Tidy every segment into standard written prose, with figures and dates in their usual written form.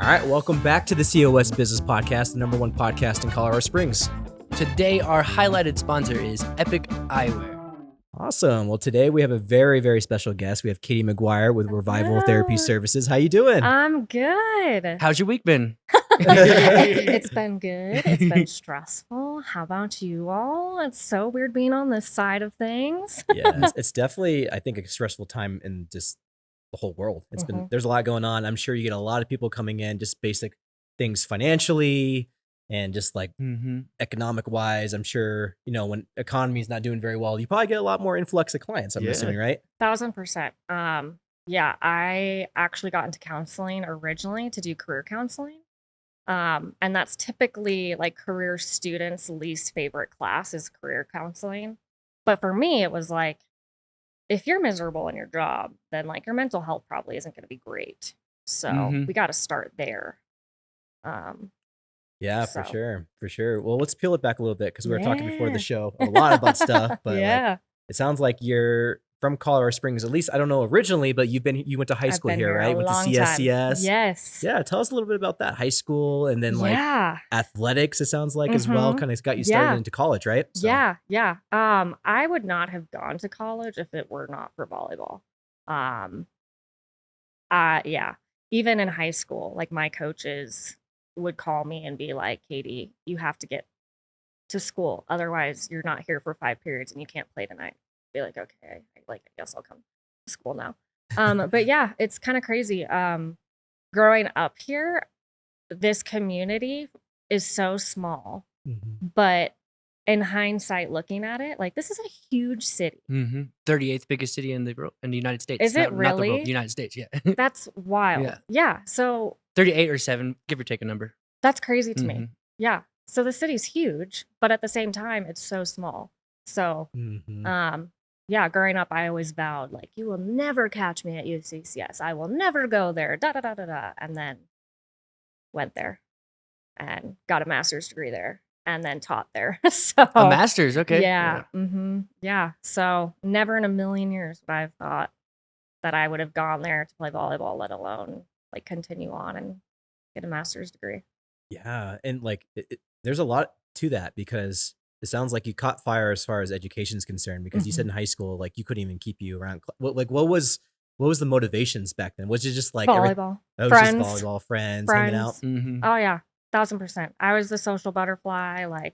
All right, welcome back to the COS Business Podcast, the number one podcast in Colorado Springs. Today, our highlighted sponsor is Epic Eyewear. Awesome. Well, today we have a very, very special guest. We have Katie Maguire with Revival Therapy Services. How you doing? I'm good. How's your week been? It's been good. It's been stressful. How about you all? It's so weird being on this side of things. Yeah, it's definitely, I think, a stressful time in just the whole world. It's been, there's a lot going on. I'm sure you get a lot of people coming in, just basic things financially and just like economic wise. I'm sure, you know, when economy is not doing very well, you probably get a lot more influx of clients, I'm assuming, right? 1000%. Yeah, I actually got into counseling originally to do career counseling. And that's typically like career students' least favorite class is career counseling. But for me, it was like, if you're miserable in your job, then like your mental health probably isn't going to be great. So we got to start there. Yeah, for sure. Well, let's peel it back a little bit because we were talking before the show a lot about stuff, but like, it sounds like you're from Colorado Springs, at least I don't know originally, but you went to high school here, right? With the CSCS. Yes. Yeah, tell us a little bit about that high school and then like athletics, it sounds like as well, kind of got you started into college, right? So. Yeah. I would not have gone to college if it were not for volleyball. Even in high school, like my coaches would call me and be like, Katie, you have to get to school. Otherwise, you're not here for 5 periods and you can't play tonight. Be like, okay, I guess I'll come to school now. But yeah, it's kind of crazy. Growing up here, this community is so small, but in hindsight, looking at it, like this is a huge city. 38th biggest city in the United States. Is it really? Not the world, United States, yeah. That's wild. Yeah. So 38 or 7, give or take a number. That's crazy to me. Yeah. So the city's huge, but at the same time, it's so small. So, yeah, growing up, I always vowed, like, you will never catch me at UCCS. I will never go there, And then went there and got a master's degree there and then taught there. So a master's, okay. Yeah. Yeah. So never in a million years would I have thought that I would have gone there to play volleyball, let alone like continue on and get a master's degree. Yeah. And like, there's a lot to that because it sounds like you caught fire as far as education is concerned, because you said in high school, like you couldn't even keep you around. What was the motivations back then? Was it just like volleyball, friends, just volleyball, friends, hanging out? Oh yeah, 1000%. I was the social butterfly. Like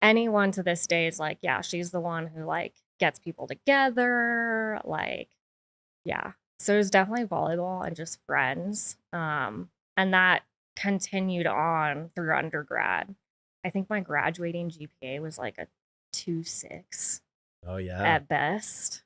anyone to this day is like, yeah, she's the one who like gets people together. Like, yeah. So it was definitely volleyball and just friends. And that continued on through undergrad. I think my graduating GPA was like a 2.6. Oh yeah. At best.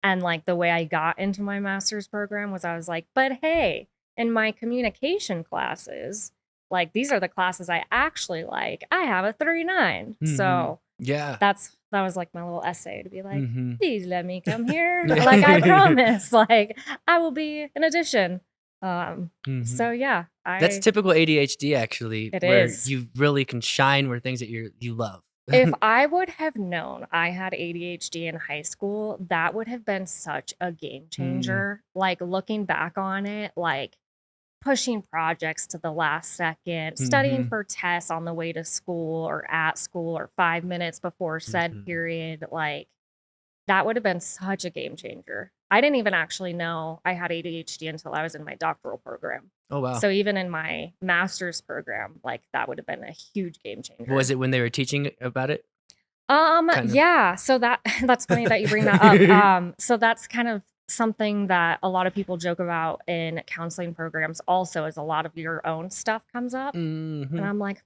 And like the way I got into my master's program was I was like, but hey, in my communication classes, like these are the classes I actually like, I have a 39. So yeah, that was like my little essay to be like, please let me come here. Like I promise, like I will be an addition. So yeah, that's typical ADHD actually. It where is. You really can shine where things that you love. If I would have known I had ADHD in high school, that would have been such a game changer. Like looking back on it, like pushing projects to the last second, studying for tests on the way to school or at school or 5 minutes before said period, like that would have been such a game changer. I didn't even actually know I had ADHD until I was in my doctoral program. Oh, wow. So even in my master's program, like that would have been a huge game changer. Was it when they were teaching about it? Yeah. So that's funny that you bring that up. So that's kind of something that a lot of people joke about in counseling programs also, is a lot of your own stuff comes up. And I'm like,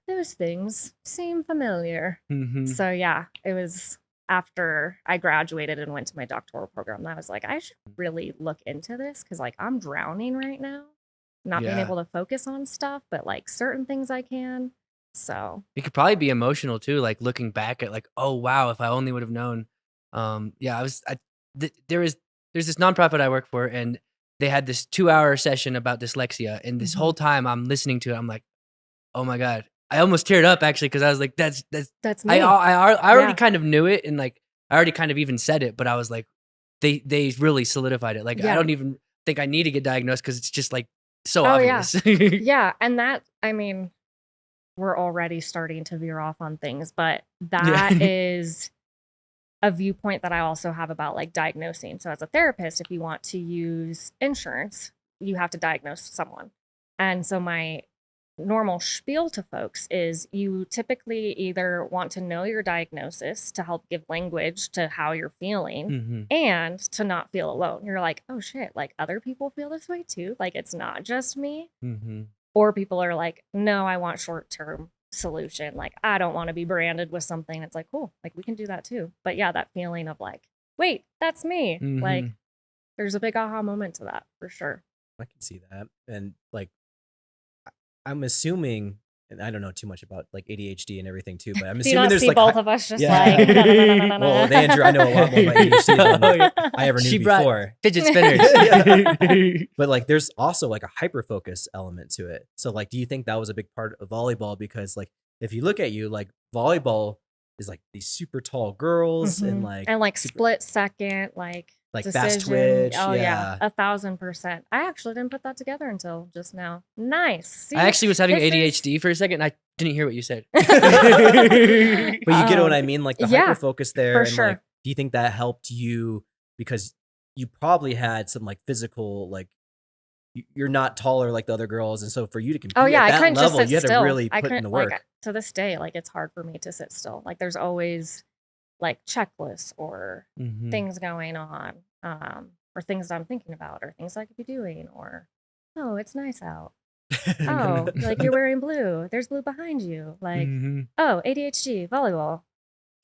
those things seem familiar. So yeah, it was after I graduated and went to my doctoral program that I was like, I should really look into this because like I'm drowning right now, not being able to focus on stuff, but like certain things I can. So it could probably be emotional too, like looking back at like, oh wow, if I only would have known. There's this nonprofit I work for, and they had this 2-hour session about dyslexia, and this whole time I'm listening to it, I'm like, oh my God. I almost teared up actually because I was like, that's me. I already kind of knew it, and like I already kind of even said it, but I was like, they really solidified it. Like I don't even think I need to get diagnosed because it's just like So Oh, obvious. Yeah. And that, I mean, we're already starting to veer off on things, but that is a viewpoint that I also have about like diagnosing. So as a therapist, if you want to use insurance, you have to diagnose someone. And so my normal spiel to folks is you typically either want to know your diagnosis to help give language to how you're feeling and to not feel alone. You're like, oh shit, like other people feel this way too. Like it's not just me. Or people are like, no, I want short-term solution. Like, I don't want to be branded with something. It's like, cool, like we can do that too. But yeah, that feeling of like, wait, that's me. Like there's a big aha moment to that for sure. I can see that. And like, I'm assuming, and I don't know too much about like ADHD and everything too, but I'm Do you assuming not there's see like both of us just yeah. like Well, with Andrew, I know a lot more about ADHD than I ever knew She brought before. fidget spinners. But like, there's also like a hyper focus element to it. So like, do you think that was a big part of volleyball? Because like, if you look at you, like volleyball is like these super tall girls and like super, split second, like fast decision. twitch. Oh yeah. 1,000%. I actually didn't put that together until just now. Nice. See, I actually was having this ADHD for a second. And I didn't hear what you said. But you get what I mean? Like the hyper focus there. for And sure. like, do you think that helped you because you probably had some like physical, like you're not taller like the other girls. And so for you to compete Oh yeah, at I that couldn't level, just sit you had still. to really I put in couldn't the work. like to this day, like it's hard for me to sit still. Like there's always like checklists or things going on, or things that I'm thinking about, or things I could be doing, or oh, it's nice out. Oh, like you're wearing blue. There's blue behind you. Like oh, ADHD, volleyball,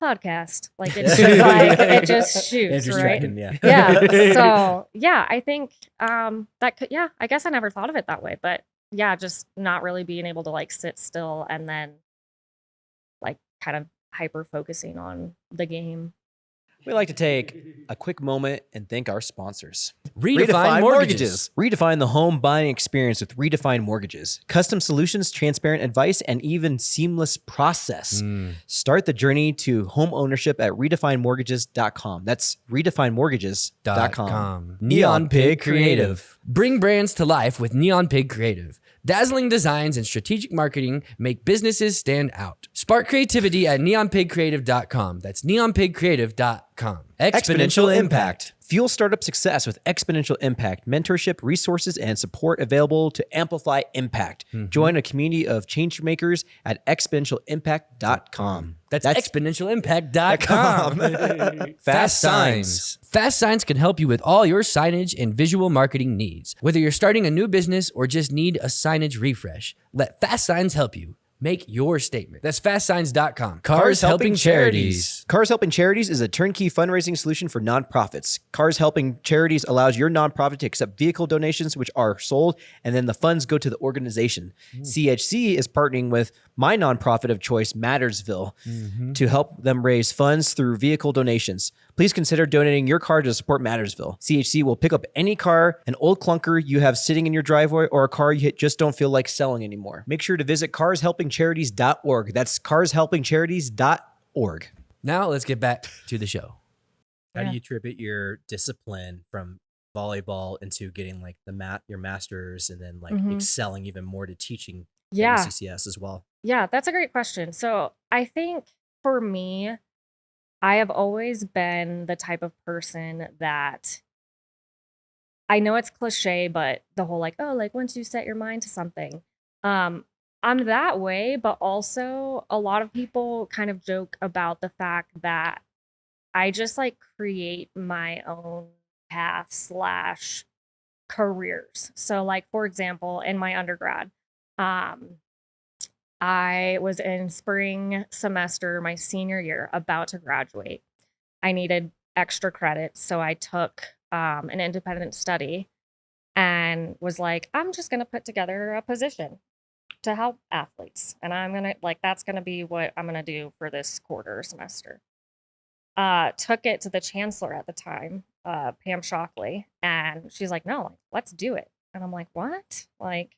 podcast. Like it's just like it just shoots, Andrew's right? tracking, yeah. Yeah. So yeah, I think that could, yeah, I guess I never thought of it that way, but yeah, just not really being able to like sit still and then like kind of hyper focusing on the game. We like to take a quick moment and thank our sponsors. Redefine Mortgages. Redefine the home buying experience with Redefine Mortgages. Custom solutions, transparent advice, and even seamless process. Start the journey to home ownership at redefinemortgages.com. That's redefinemortgages.com. Neon Pig Creative. Bring brands to life with Neon Pig Creative. Dazzling designs and strategic marketing make businesses stand out. Spark creativity at neonpigcreative.com. That's neonpigcreative.com. Exponential Impact. Fuel startup success with Exponential Impact. Mentorship, resources, and support available to amplify impact. Join a community of change makers at exponentialimpact.com. That's exponentialimpact.com. Fast Signs. Fast Signs can help you with all your signage and visual marketing needs. Whether you're starting a new business or just need a signage refresh, let Fast Signs help you. Make your statement. That's fastsigns.com. Cars Helping Charities. Cars Helping Charities is a turnkey fundraising solution for nonprofits. Cars Helping Charities allows your nonprofit to accept vehicle donations, which are sold, and then the funds go to the organization. CHC is partnering with my nonprofit of choice, Mattersville, to help them raise funds through vehicle donations. Please consider donating your car to support Mattersville. CHC will pick up any car, an old clunker you have sitting in your driveway, or a car you just don't feel like selling anymore. Make sure to visit carshelpingcharities.org. That's carshelpingcharities.org. Now let's get back to the show. How do you attribute your discipline from volleyball into getting like your master's and then like excelling even more to teaching at UCCS as well? Yeah, that's a great question. So I think for me, I have always been the type of person that I know it's cliche, but the whole like, oh, like once you set your mind to something, I'm that way. But also a lot of people kind of joke about the fact that I just like create my own path / careers. So like, for example, in my undergrad, I was in spring semester, my senior year, about to graduate. I needed extra credits, so I took an independent study and was like, I'm just going to put together a position to help athletes. And I'm going to, like, that's going to be what I'm going to do for this quarter semester. Took it to the chancellor at the time, Pam Shockley, and she's like, no, like, let's do it. And I'm like, what? Like,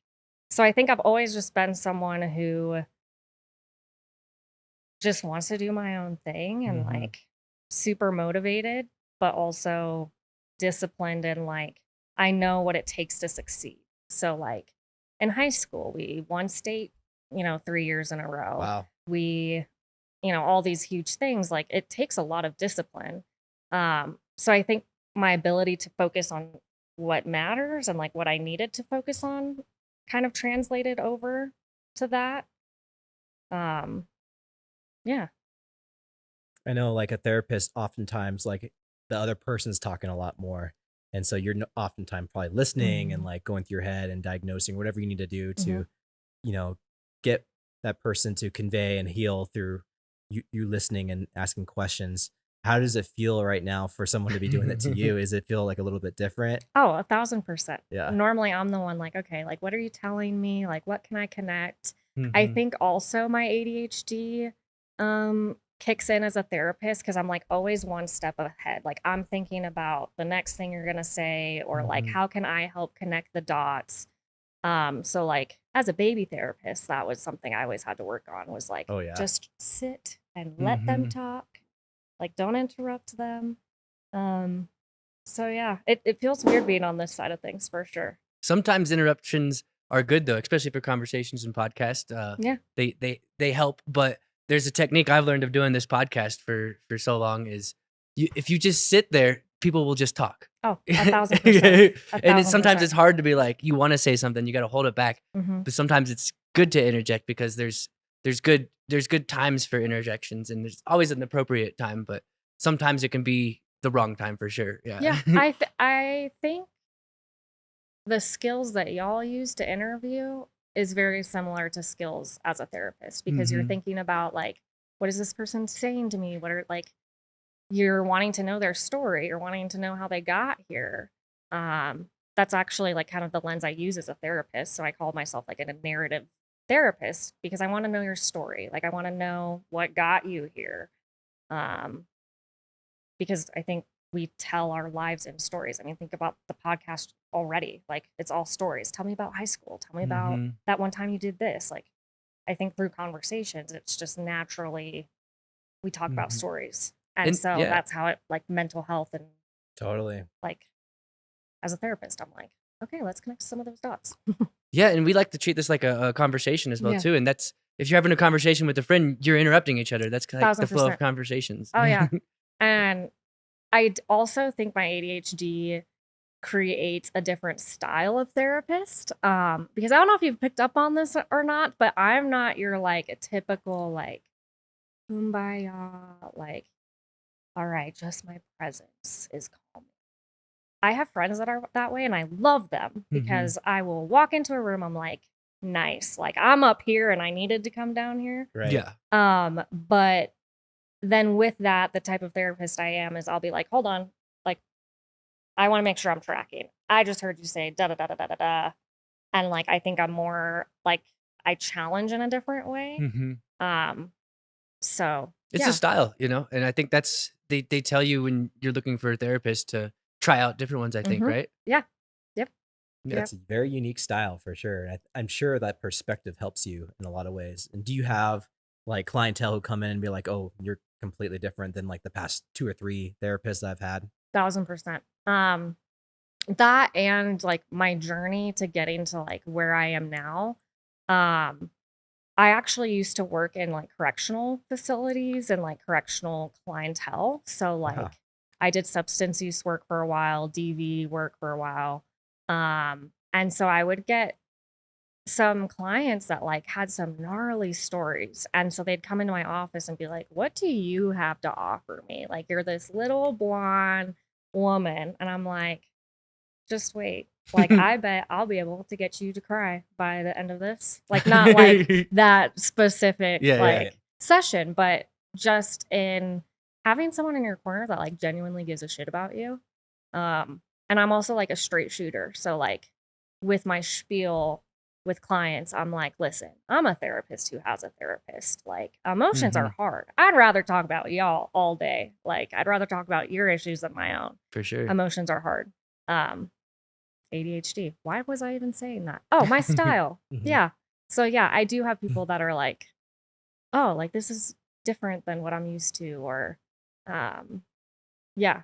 so I think I've always just been someone who just wants to do my own thing and like super motivated, but also disciplined and like I know what it takes to succeed. So like in high school, we won state, 3 years in a row. Wow. We, all these huge things, like it takes a lot of discipline. So I think my ability to focus on what matters and like what I needed to focus on kind of translated over to that. Yeah. I know like a therapist, oftentimes like the other person's talking a lot more. And so you're oftentimes probably listening and like going through your head and diagnosing whatever you need to do to, get that person to convey and heal through you listening and asking questions. How does it feel right now for someone to be doing that to you? Does it feel like a little bit different? Oh, 1,000%. Yeah. Normally I'm the one like, okay, like what are you telling me? Like what can I connect? I Mhm. think also my ADHD kicks in as a therapist because I'm like always one step ahead. Like I'm thinking about the next thing you're gonna say, or like Mhm. how can I help connect the dots? So like as a baby therapist, that was something I always had to work on, was like Oh yeah. just sit and let them Mhm. talk. Like don't interrupt them. Um, so yeah, it feels weird being on this side of things for sure. Sometimes interruptions are good though, especially for conversations and podcasts. Yeah. They help, but there's a technique I've learned of doing this podcast for so long is if you just sit there, people will just talk. Oh, 1,000%. And sometimes 1,000%. it's hard to be like, you want to say something, you got to hold it back. Mm-hmm. But sometimes it's good to interject because there's good times for interjections, and there's always an appropriate time, but sometimes it can be the wrong time for sure. Yeah. Yeah, I think the skills that y'all use to interview is very similar to skills as a therapist, because you're Mhm. thinking about like, what is this person saying to me? What are like, you're wanting to know their story, you're wanting to know how they got here. That's actually like kind of the lens I use as a therapist. So I call myself like a narrative therapist because I want to know your story. Like I want to know what got you here. Um, because I think we tell our lives in stories. I mean, think about the podcast already. Like it's all stories. Tell me about high school. Tell me about Mhm. that one time you did this. Like I think through conversations, it's just naturally we talk about Mhm. stories. And And so yeah. that's how it like mental health and Totally. like as a therapist, I'm like, okay, let's connect some of those dots. Yeah, and we like to treat this like a conversation as well Yeah. too. And that's if you're having a conversation with a friend, you're interrupting each other. That's like the flow of 1,000%. conversations. Oh yeah. And also think my ADHD creates a different style of therapist. Because I don't know if you've picked up on this or not, but I'm not your like a typical like kumbaya, like, all right, just my presence is calming. I have friends that are that way and I love them because I will walk into a room, I'm like, nice. Like I'm up here and I needed to come down here. Right. Yeah. But then with that, the type of therapist I am is I'll be like, hold on, like I want to make sure I'm tracking. I just heard you say da da da da da da da. And like I think I'm more like I challenge in a different way. Mhm. So It's yeah. a style, and I think that's they tell you when you're looking for a therapist to try out different ones, I think, Mhm. right? Yeah. Yep. Yeah. Yep. That's a very unique style for sure. And I'm sure that perspective helps you in a lot of ways. And do you have like clientele who come in and be like, oh, you're completely different than like the past 2 or 3 therapists I've had? 1,000%. That and like my journey to getting to like where I am now. Um, I actually used to work in like correctional facilities and like correctional clientele. So Wow. like I did substance use work for a while, DV work for a while. And so I would get some clients that like had some gnarly stories. And so they'd come into my office and be like, what do you have to offer me? Like you're this little blonde woman. And I'm like, just wait. Like I bet I'll be able to get you to cry by the end of this. Like not like that specific Yeah, like session, but just in having someone in your corner that like genuinely gives a shit about you. And I'm also like a straight shooter. So like with my spiel with clients, I'm like, listen, I'm a therapist who has a therapist. Like emotions are hard. I'd rather talk about y'all all day. Like I'd rather talk about your issues than my own. for sure. Emotions are hard. ADHD. Why was I even saying that? Oh, my style. Mhm. Yeah. So yeah, I do have people that are like, oh, like this is different than what I'm used to, or yeah.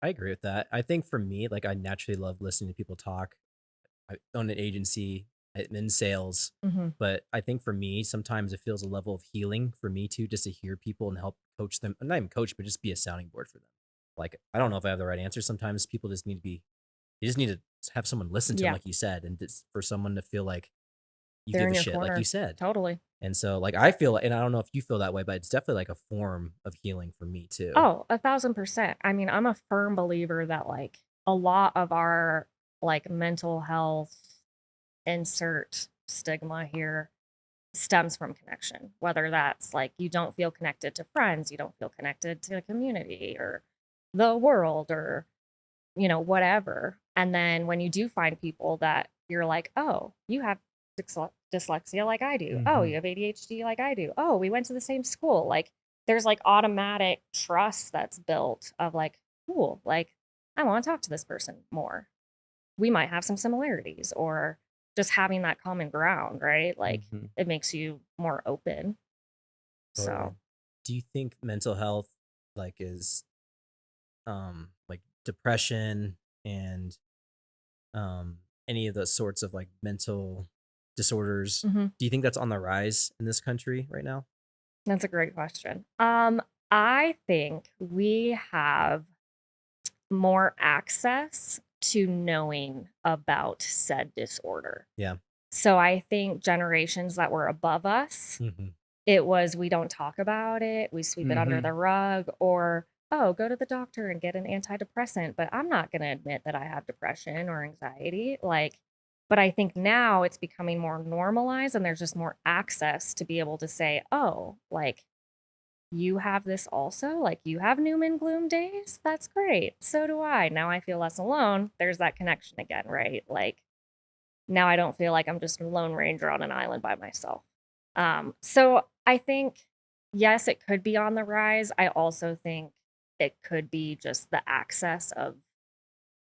I agree with that. I think for me, like I naturally love listening to people talk. I own an agency I'm in sales. But I think for me, sometimes it feels a level of healing for me too, just to hear people and help coach them. Not even coach, but just be a sounding board for them. Like, I don't know if I have the right answer. Sometimes people just need to be, you just need to have someone listen to them, like you said, and for someone to feel like you They're give in a your shit, corner. like you said. Totally. And so like, I feel, and I don't know if you feel that way, but it's definitely like a form of healing for me too. Oh, 1,000%. I mean, I'm a firm believer that like a lot of our like mental health insert stigma here stems from connection, whether that's like you don't feel connected to friends, you don't feel connected to a community or the world or, you know, whatever. And then when you do find people that you're like, oh, you have dyslexia like I do. Oh, you have ADHD like I do. Oh, we went to the same school. Like there's like automatic trust that's built of like, cool, like I want to talk to this person more. We might have some similarities or just having that common ground, right? Like it makes you more open. Totally. So do you think mental health like is like depression and any of the sorts of like mental disorders, do you think that's on the rise in this country right now? That's a great question. I think we have more access to knowing about said disorder. Yeah. So I think generations that were above us, it was we don't talk about it, we sweep it under the rug, or oh, go to the doctor and get an antidepressant. But I'm not going to admit that I have depression or anxiety. Like, but I think now it's becoming more normalized and there's just more access to be able to say, oh, like you have this also, like you have doom and gloom days. That's great. So do I. Now I feel less alone. There's that connection again, right? Like now I don't feel like I'm just a lone ranger on an island by myself. So I think, yes, it could be on the rise. I also think it could be just the access of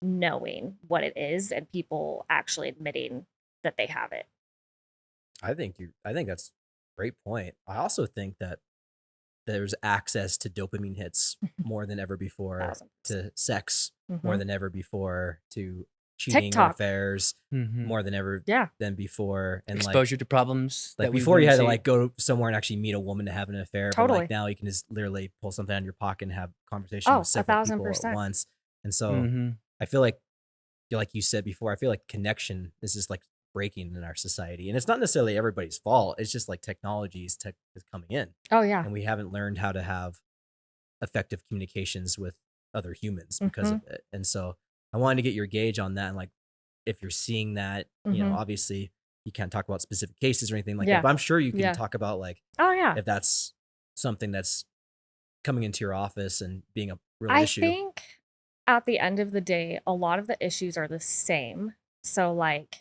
knowing what it is and people actually admitting that they have it. I think that's a great point. I also think that there's access to dopamine hits more than ever before, 1,000%. to sex more than ever before, to cheating or TikTok. affairs more than ever than before, and exposure to problems. Like that before, you had to see. like go somewhere and actually meet a woman to have an affair. Totally. But like now, you can just literally pull something out of your pocket and have conversation with several people at once. And so I feel like you said before, I feel like connection is just like breaking in our society, and it's not necessarily everybody's fault. It's just like technology is coming in. Oh yeah. And we haven't learned how to have effective communications with other humans because of it. And so I wanted to get your gauge on that. And like, if you're seeing that, you know, obviously you can't talk about specific cases or anything like that, but I'm sure you can talk about like, if that's something that's coming into your office and being a real issue. I think at the end of the day, a lot of the issues are the same. So like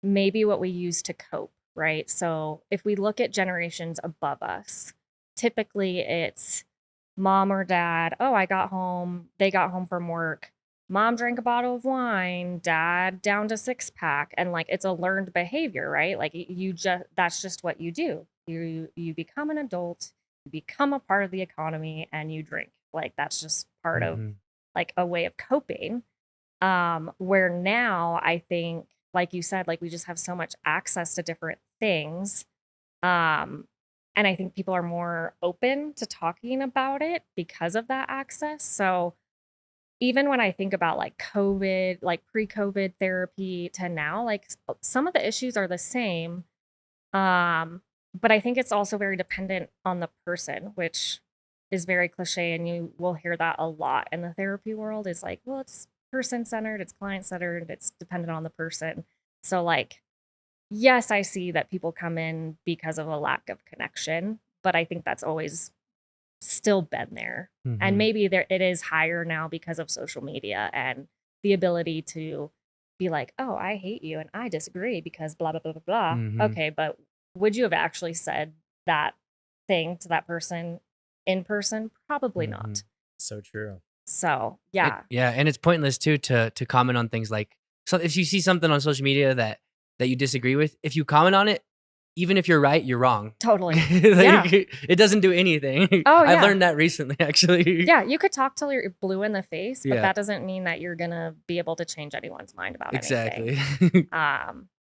maybe what we use to cope, right? So if we look at generations above us, typically it's mom or dad. Oh, they got home from work. Mom drank a bottle of wine, dad downed a 6-pack. And like, it's a learned behavior, right? Like that's just what you do. You become an adult, you become a part of the economy and you drink. Like, that's just part of like a way of coping. Where now I think, like you said, like we just have so much access to different things. And I think people are more open to talking about it because of that access. So even when I think about like COVID, like pre-COVID therapy to now, like some of the issues are the same. But I think it's also very dependent on the person, which is very cliche. And you will hear that a lot in the therapy world is like, well, it's person-centered, it's client-centered, it's dependent on the person. So like, yes, I see that people come in because of a lack of connection, but I think that's always still been there. And maybe it is higher now because of social media and the ability to be like, oh, I hate you and I disagree because blah, blah, blah, blah, blah. Okay, but would you have actually said that thing to that person in person? Probably not. So true. So yeah. And it's pointless too to comment on things like, so if you see something on social media that you disagree with, if you comment on it, even if you're right, you're wrong. Totally. It doesn't do anything. Oh, yeah. I've learned that recently, actually. Yeah, you could talk till you're blue in the face, but that doesn't mean that you're gonna be able to change anyone's mind about anything.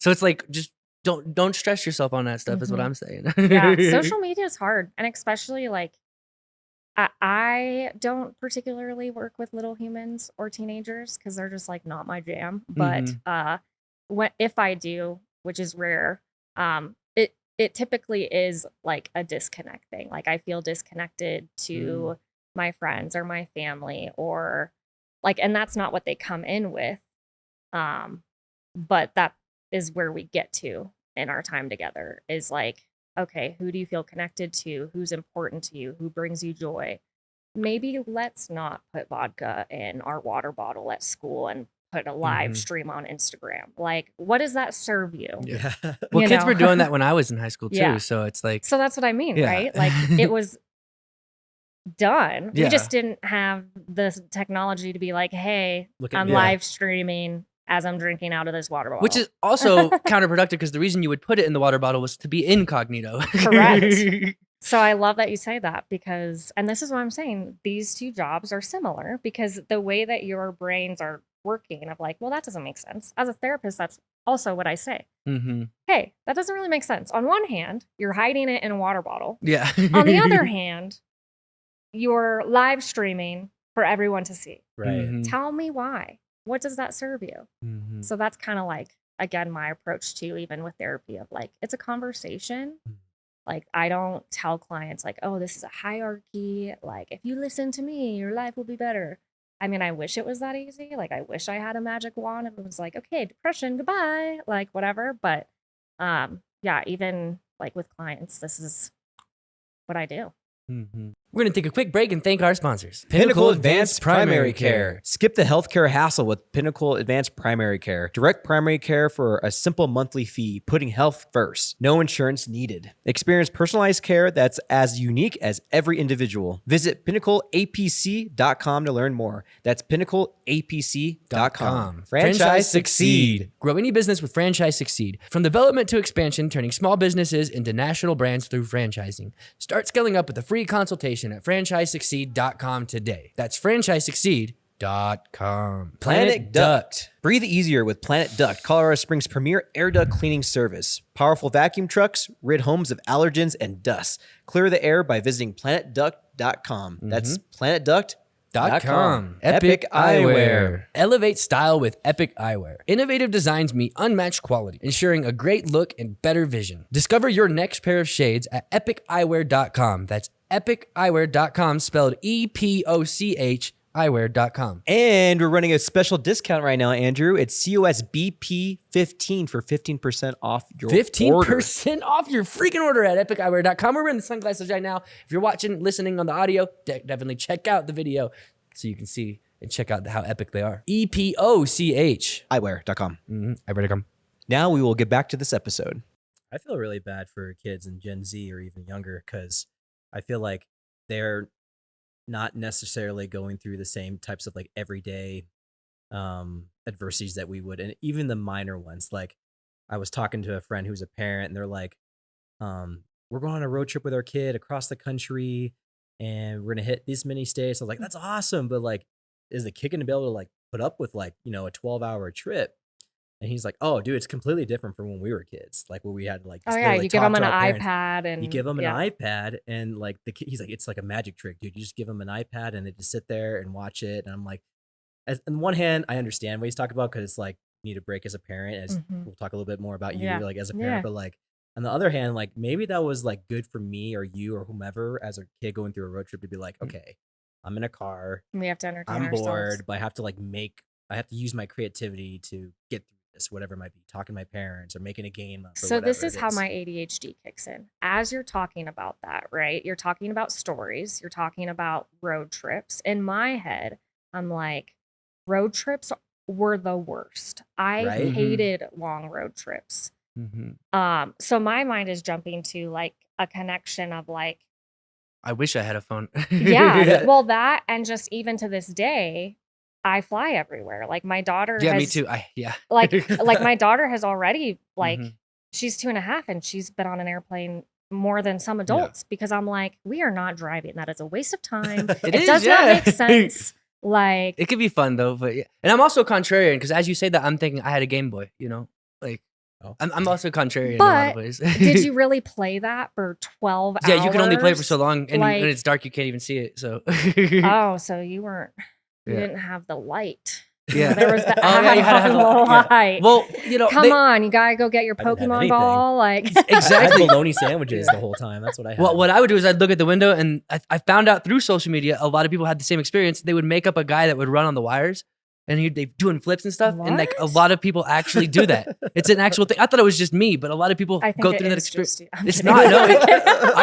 So it's like, just don't stress yourself on that stuff is what I'm saying. Yeah, social media is hard. And especially like, I don't particularly work with little humans or teenagers because they're just like not my jam. But if I do, which is rare, it typically is like a disconnect thing. Like I feel disconnected to my friends or my family, or like, and that's not what they come in with. But that is where we get to in our time together, is like, okay, who do you feel connected to? Who's important to you? Who brings you joy? Maybe let's not put vodka in our water bottle at school and put a live stream on Instagram. Like, what does that serve you? Yeah. Well, kids were doing that when I was in high school too. Yeah. So it's like, so that's what I mean, right? Like it was done. Yeah. We just didn't have the technology to be like, hey, I'm live streaming as I'm drinking out of this water bottle. Which is also counterproductive because the reason you would put it in the water bottle was to be incognito. Correct. So I love that you say that, because, and this is what I'm saying, these two jobs are similar because the way that your brains are working of like, well, that doesn't make sense. As a therapist, that's also what I say. Hey, that doesn't really make sense. On one hand, you're hiding it in a water bottle. Yeah. On the other hand, you're live streaming for everyone to see. Right. Tell me why. What does that serve you? So that's kind of like, again, my approach to even with therapy of like, it's a conversation. Like, I don't tell clients like, oh, this is a hierarchy. Like, if you listen to me, your life will be better. I mean, I wish it was that easy. Like, I wish I had a magic wand. If it was like, okay, depression, goodbye, like whatever. But yeah, even like with clients, this is what I do. We're going to take a quick break and thank our sponsors. Pinnacle Advanced Primary Care. Skip the healthcare hassle with Pinnacle Advanced Primary Care. Direct primary care for a simple monthly fee, putting health first. No insurance needed. Experience personalized care that's as unique as every individual. Visit pinnacleapc.com to learn more. That's pinnacleapc.com. Franchise succeed. Grow any business with Franchise Succeed. From development to expansion, turning small businesses into national brands through franchising. Start scaling up with a free consultation at franchisesucceed.com today. That's franchisesucceed.com. Planet Duct. Breathe easier with Planet Duct, Colorado Springs' premier air duct cleaning service. Powerful vacuum trucks rid homes of allergens and dust. Clear the air by visiting planetduct.com. That's planetduct.com. Epic Eyewear. Elevate style with Epic Eyewear. Innovative designs meet unmatched quality, ensuring a great look and better vision. Discover your next pair of shades at epiceyewear.com. That's epiceyewear.com, spelled EPOCH eyewear.com. And we're running a special discount right now, Andrew. It's COS BP15 for 15% off your 15% off your freaking order at epiceyewear.com. We're wearing the sunglasses right now. If you're watching, listening on the audio, definitely check out the video so you can see and check out how epic they are. EPOCH eyewear.com. Eyewear.com. Now we will get back to this episode. I feel really bad for kids in Gen Z or even younger because I feel like they're not necessarily going through the same types of like everyday adversities that we would, and even the minor ones. Like I was talking to a friend who's a parent, and they're like, we're going on a road trip with our kid across the country, and we're gonna hit these many states. I was like, that's awesome, but like, is the kid gonna be able to like put up with like, you know, a 12-hour trip? And he's like, oh, dude, it's completely different from when we were kids. Like when we had like, oh yeah, you give them an iPad, and you give them an iPad, and like the kid, he's like, it's like a magic trick, dude. You just give them an iPad and they just sit there and watch it. And I'm like, on one hand, I understand what he's talking about because it's like you need a break as a parent. As we'll talk a little bit more about you, like as a parent, but like on the other hand, like maybe that was like good for me or you or whomever as a kid going through a road trip to be like, okay, I'm in a car, we have to entertain I'm ourselves. bored, but I have to use my creativity to get through this, whatever it might be, talking to my parents or making a game up. So this is how my ADHD kicks in. As you're talking about that, right? You're talking about stories. You're talking about road trips. In my head, I'm like, road trips were the worst. I hated long road trips. So my mind is jumping to like a connection of like, I wish I had a phone. Well, that, and just even to this day, I fly everywhere. Like my daughter me too. like my daughter has already like she's 2.5 and she's been on an airplane more than some adults because I'm like, we are not driving. That is a waste of time. It does not make sense. Like it could be fun though, but and I'm also contrarian because as you say that, I'm thinking I had a Game Boy, you know, like I'm also contrarian in a lot of ways. Did you really play that for 12 hours? Yeah, you can only play for so long, and Like- when it's dark, you can't even see it. So, Oh, so you Yeah. didn't have the light. yeah. There was the Oh, yeah, you had to have the light. Well, Come on, you gotta go get your I didn't have Pokemon anything. ball. Like I had Exactly. bologna sandwiches the whole time. That's what I had. Well, what I would do is I'd look at the window, and I found out through social media a lot of people had the same experience. They would make up a guy that would run on the wires, and they doing flips and stuff. And like a What? lot of people actually do that. It's an actual thing. I thought it was just me, but a lot of people I think go it through that is experience. just you. I'm It's kidding. not. No,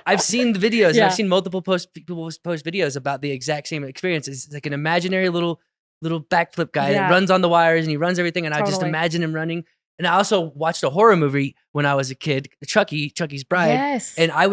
I've seen the videos. And Yeah. I've seen multiple people post videos about the exact same experience. It's like an imaginary little backflip guy Yeah. that runs on the wires and he runs everything. And I just Totally. imagine him running. And I also watched a horror movie when I was a kid, Chucky's Bride. Yes. And I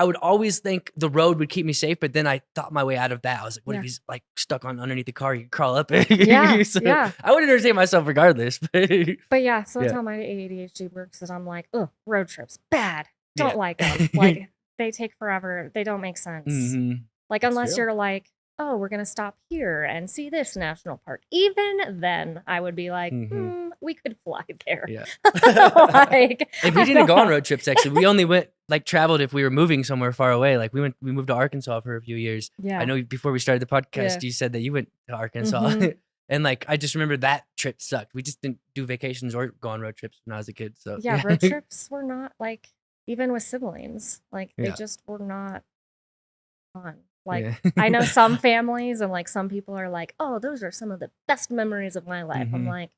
would always think the road would keep me safe, but then I thought my way out of that. I was like, what Yeah. if he's like stuck underneath the car? You can crawl up. Yeah, So yeah. I would entertain myself regardless. But yeah, so that's Yeah. how my ADHD works. Is I'm like, oh, road trips, bad. Don't Yeah. like them. Like they take forever. They don't make sense. Mhm. Like unless true. you're like, oh, we're gonna stop here and see this national park. Even then, I would be like, Mhm. we could fly there. Yeah. Like, And we I didn't don't go on know. road trips. Actually, we only traveled if we were moving somewhere far away. Like we moved to Arkansas for a few years. Yeah. I know before we started the podcast, Yeah. you said that you went to Arkansas. Mhm. And like, I just remember that trip sucked. We just didn't do vacations or go on road trips when I was a kid. So Yeah, road trips were not like, even with siblings, like they Yeah. just were not fun. Like Yeah. I know some families and like some people are like, oh, those are some of the best memories of my life. I'm Mhm. like,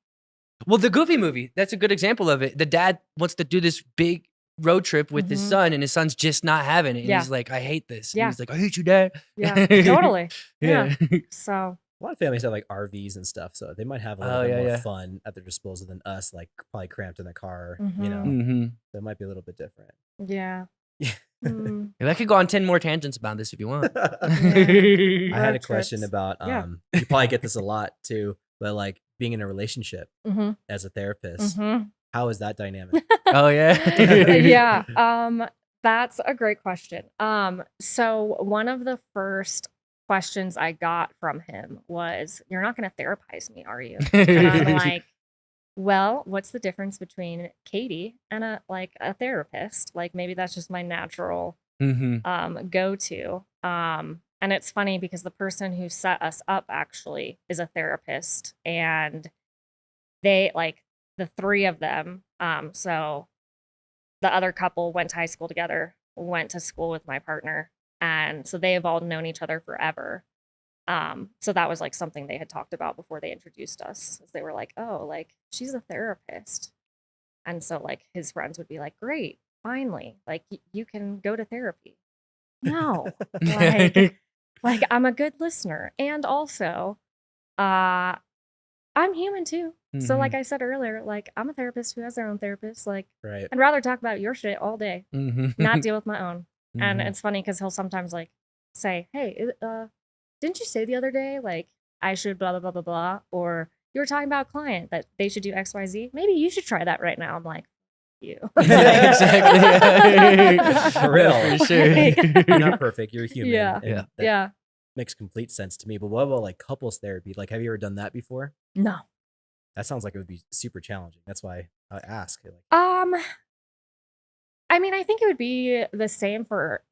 Well, the Goofy movie, that's a good example of it. The dad wants to do this big road trip with his Mhm. son, and his son's just not having it. And Yeah. he's like, I hate this. Yeah. And he's like, I hate you, Dad. yeah, totally. Yeah. So a lot of families have like RVs and stuff, so they might have a little Oh, bit yeah, more yeah. fun at their disposal than us, like probably cramped in the car, Mhm. you know. hmm So it might be a little bit different. yeah. Yeah. Mm. I could go on 10 more tangents about this if you want. I had a Road question trips. about Yeah. you probably get this a lot too, but like being in a relationship hmm as a therapist, hmm how is that dynamic? Oh, yeah. yeah. That's a great question. So one of the first questions I got from him was, "You're not going to therapize me, are you?" And I'm like, "Well, what's the difference between Katie and a therapist? Like maybe that's just my natural hmm go-to." And it's funny because the person who set us up actually is a therapist, and they like the three of them. So the other couple went to high school together, went to school with my partner, and so they have all known each other forever. So that was like something they had talked about before they introduced us. Is they were like, "Oh, like she's a therapist," and so like his friends would be like, "Great, finally, like you can go to therapy." No, like I'm a good listener, and also, I'm human too. So like I said earlier, like I'm a therapist who has their own therapist. Like Right. I'd rather talk about your shit all day, Mhm. not deal with my own. And Mhm. it's funny because he'll sometimes like say, "Hey, didn't you say the other day like I should blah blah blah blah blah, or you were talking about a client that they should do X Y Z? Maybe you should try that right now." I'm like, "You." Exactly. For real. For sure. You're not perfect. You're human. Yeah. and Yeah. that Yeah. makes complete sense to me. But what about like couples therapy? Like, have you ever done that before? No. That sounds like it would be super challenging. That's why I ask. Like, I mean, I think it would be the same for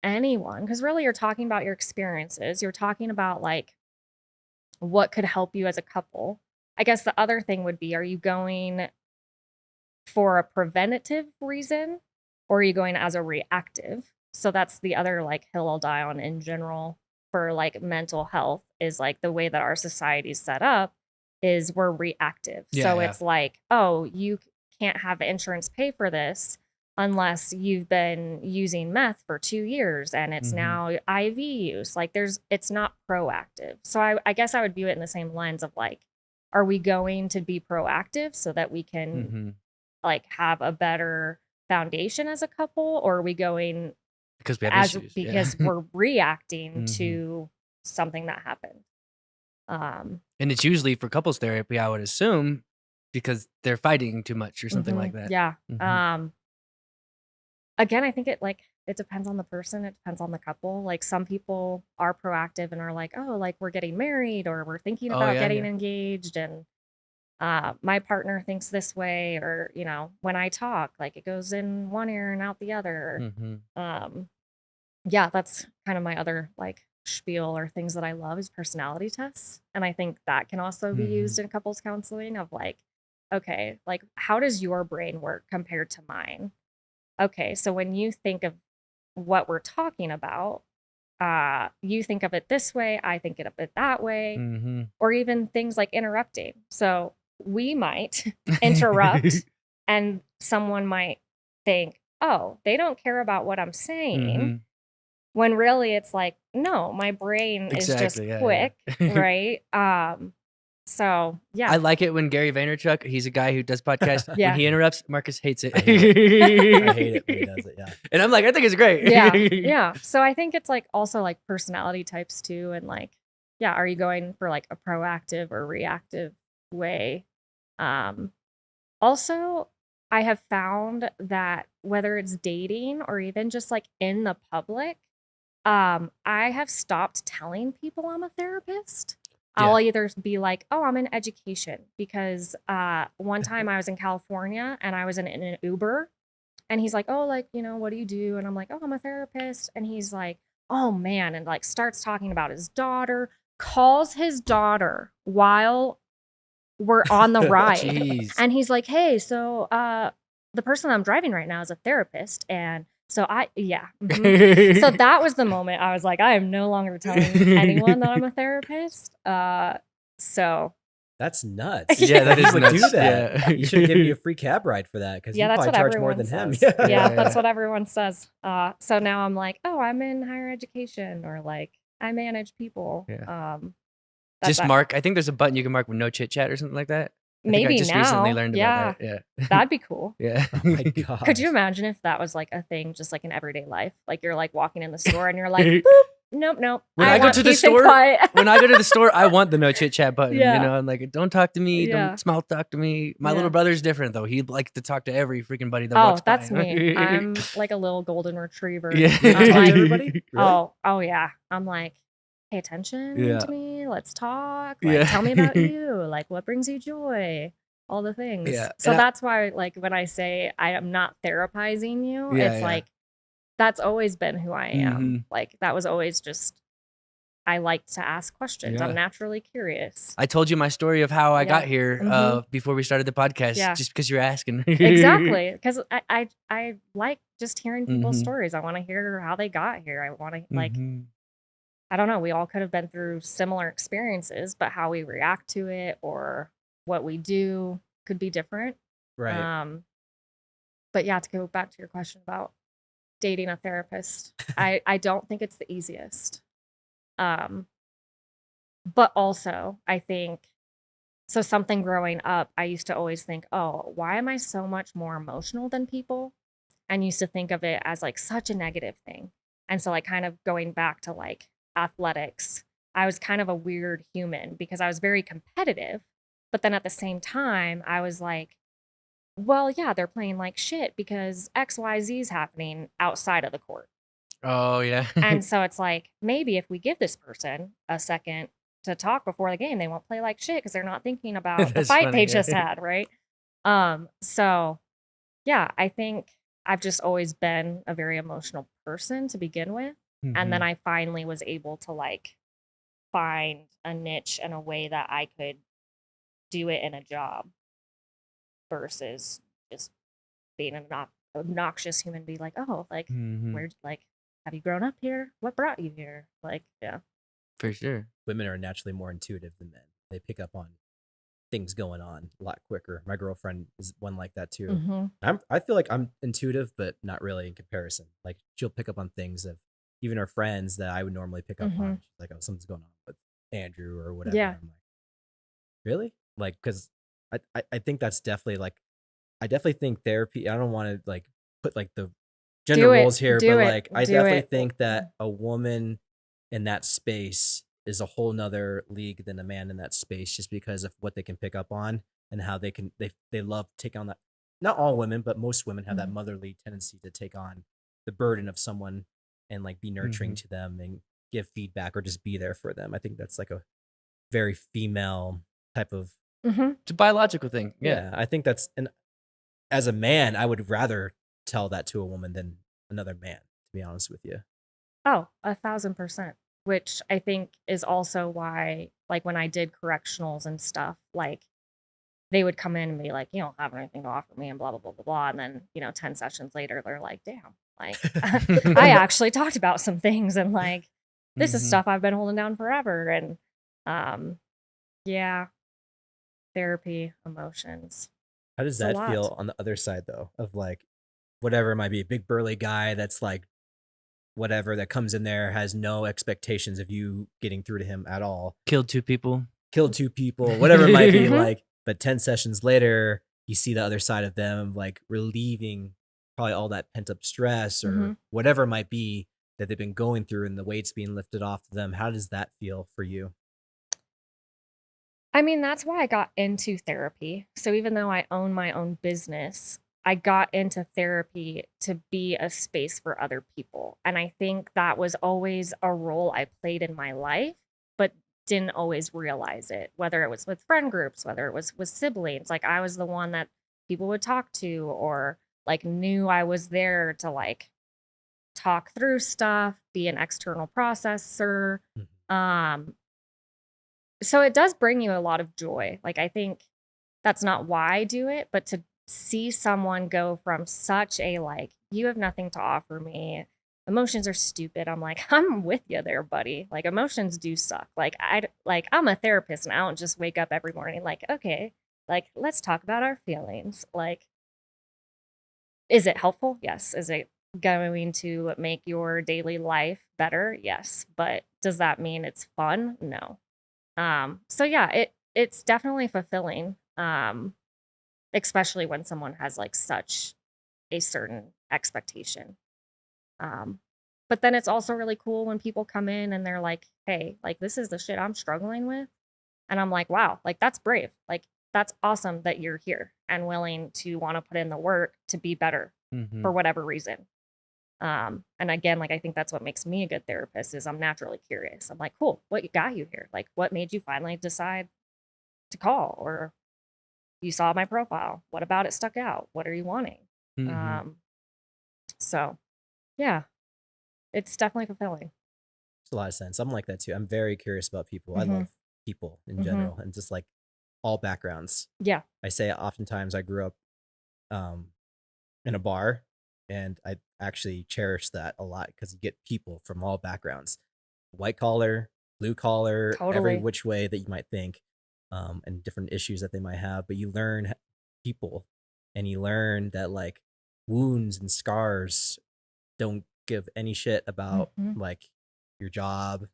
anyone because really you're talking about your experiences. You're talking about like what could help you as a couple. I guess the other thing would be, are you going for a preventative reason or are you going as a reactive? So that's the other like hill I'll die on in general for like mental health is like the way that our society's set up is we're reactive. Yeah, So yeah. it's like, oh, you can't have insurance pay for this unless you've been using meth for 2 years and it's Mhm. now IV use. Like it's not proactive. So I guess I would view it in the same lens of like, are we going to be proactive so that we can Mhm. like have a better foundation as a couple, or are we going Because we have as issues. because we're reacting Mhm. to something that happened? And it's usually for couples therapy, I would assume, because they're fighting too much or something mhm, like that. Yeah. Mhm. Again, I think it depends on the person. It depends on the couple. Like some people are proactive and are like, oh, like we're getting married or we're thinking Oh, about yeah, getting yeah. engaged. And my partner thinks this way, or, you know, when I talk, like it goes in one ear and out the other. Yeah, that's kind of my other like spiel or things that I love is personality tests. And I think that can also be used in couples counseling of like, okay, like how does your brain work compared to mine? Okay, so when you think of what we're talking about, you think of it this way, I think of it that way, or even things like interrupting. So we might interrupt and someone might think, oh, they don't care about what I'm saying. When really it's like, no, my brain is just quick, right? So yeah. I like it when Gary Vaynerchuk, he's a guy who does podcasts. When he interrupts, Marcus hates it. I hate it when he does it, yeah. And I'm like, I think it's great. Yeah. So I think it's like also like personality types too. And like, yeah, are you going for like a proactive or reactive way? Also, I have found that whether it's dating or even just like in the public, I have stopped telling people I'm a therapist. I'll either be like, oh, I'm in education, because one time I was in California and I was in an Uber and he's like, oh, like, you know, what do you do? And I'm like, oh, I'm a therapist. And he's like, oh man, and like starts talking about his daughter, calls his daughter while we're on the ride. And he's like, hey, so the person I'm driving right now is a therapist. And so so that was the moment I was like, I am no longer telling anyone that I'm a therapist. So that's nuts. Yeah, that is nuts. Do that. Yeah. You should give me a free cab ride for that, because you probably charge more than him. Yeah, that's what everyone says. So now I'm like, oh, I'm in higher education, or like I manage people. Just mark. I think there's a button you can mark with no chit chat or something like that. Maybe I just recently learned about that. Yeah, that'd be cool. Yeah. Oh my god. Could you imagine if that was like a thing, just like in everyday life? Like you're like walking in the store and you're like, boop, nope. When I go to the store, I want the no chit chat button. You know, I'm like, don't talk to me, don't small talk to me. My little brother's different though. He'd like to talk to every freaking buddy that walks by. Oh, that's me. I'm like a little golden retriever. Yeah. I'm like, everybody? Really? Oh yeah. I'm like, pay attention to me. Let's talk. Like, tell me about you. Like, what brings you joy? All the things. Yeah. So that's why, like, when I say I am not therapizing you, it's like, that's always been who I am. Like, that was always just, I like to ask questions. I'm naturally curious. I told you my story of how I got here before we started the podcast, just because you're asking. Exactly. Because I like just hearing people's stories. I want to hear how they got here. I want to, like, I don't know, we all could have been through similar experiences, but how we react to it or what we do could be different. Right. But yeah, to go back to your question about dating a therapist, I don't think it's the easiest. But also I think, so something growing up, I used to always think, oh, why am I so much more emotional than people? And used to think of it as like such a negative thing. And so like kind of going back to like athletics, I was kind of a weird human because I was very competitive. But then at the same time, I was like, well, yeah, they're playing like shit because XYZ is happening outside of the court. Oh, yeah. And so it's like, maybe if we give this person a second to talk before the game, they won't play like shit because they're not thinking about the fight they just had, right? So, yeah, I think I've just always been a very emotional person to begin with. And then I finally was able to like find a niche and a way that I could do it in a job versus just being an obnoxious human being like, oh, like, where'd, like, have you grown up here? What brought you here? Like, yeah. For sure. Women are naturally more intuitive than men. They pick up on things going on a lot quicker. My girlfriend is one like that too. I feel like I'm intuitive, but not really in comparison. Like she'll pick up on things of even our friends that I would normally pick up on. She's like, oh, something's going on with Andrew or whatever. Yeah. I'm like, really? Like, because I think that's definitely like, I definitely think therapy, I don't want to like put like the gender roles here, but like, I definitely think that a woman in that space is a whole nother league than a man in that space, just because of what they can pick up on and how they can, they love to take on that. Not all women, but most women have that motherly tendency to take on the burden of someone and like be nurturing to them and give feedback or just be there for them. I think that's like a very female type of It's a biological thing. Yeah. I think that's, and as a man, I would rather tell that to a woman than another man, to be honest with you. Oh, 1,000%. Which I think is also why, like, when I did correctionals and stuff, like, they would come in and be like, you don't have anything to offer me and blah, blah, blah, blah, blah. And then, 10 sessions later, they're like, damn, like, I actually talked about some things and like, this is stuff I've been holding down forever. And yeah, therapy, emotions. How does It's a that feel lot. on the other side though, of like whatever it might be, a big burly guy that's like whatever that comes in there, has no expectations of you getting through to him at all, Killed 2 people. killed 2 people, whatever it might be, Mhm. like, but 10 sessions later, you see the other side of them, like relieving probably all that pent up stress or Mhm. whatever it might be that they've been going through and the weight's being lifted off of them. How does that feel for you? I mean, that's why I got into therapy. So even though I own my own business, I got into therapy to be a space for other people. And I think that was always a role I played in my life, but didn't always realize it, whether it was with friend groups, whether it was with siblings. Like I was the one that people would talk to or like knew I was there to like talk through stuff, be an external processor. Mhm. Um, so it does bring you a lot of joy. Like I think that's not why I do it, but to see someone go from such a like, you have nothing to offer me. Emotions are stupid. I'm like, I'm with you there, buddy. Like emotions do suck. I'm a therapist and I don't just wake up every morning like, okay, like let's talk about our feelings. Like, is it helpful? Yes. Is it going to make your daily life better? Yes. But does that mean it's fun? No. So yeah, it's definitely fulfilling. Especially when someone has like such a certain expectation. Um, but then it's also really cool when people come in and they're like, hey, like this is the shit I'm struggling with. And I'm like, wow, like that's brave. Like that's awesome that you're here and willing to want to put in the work to be better for whatever reason. And again, like I think that's what makes me a good therapist is I'm naturally curious. I'm like, cool, what got you here? Like what made you finally decide to call? Or you saw my profile. What about it stuck out? What are you wanting? Um, so yeah, it's definitely fulfilling. Makes a lot of sense. I'm like that too. I'm very curious about people. I Mhm. love people in Mhm. general and just like all backgrounds. Yeah. I say oftentimes I grew up in a bar and I actually cherish that a lot because you get people from all backgrounds, white collar, blue collar, every Totally. which way that you might think, and different issues that they might have. But you learn people and you learn that like wounds and scars don't give any shit about Mhm. like your job,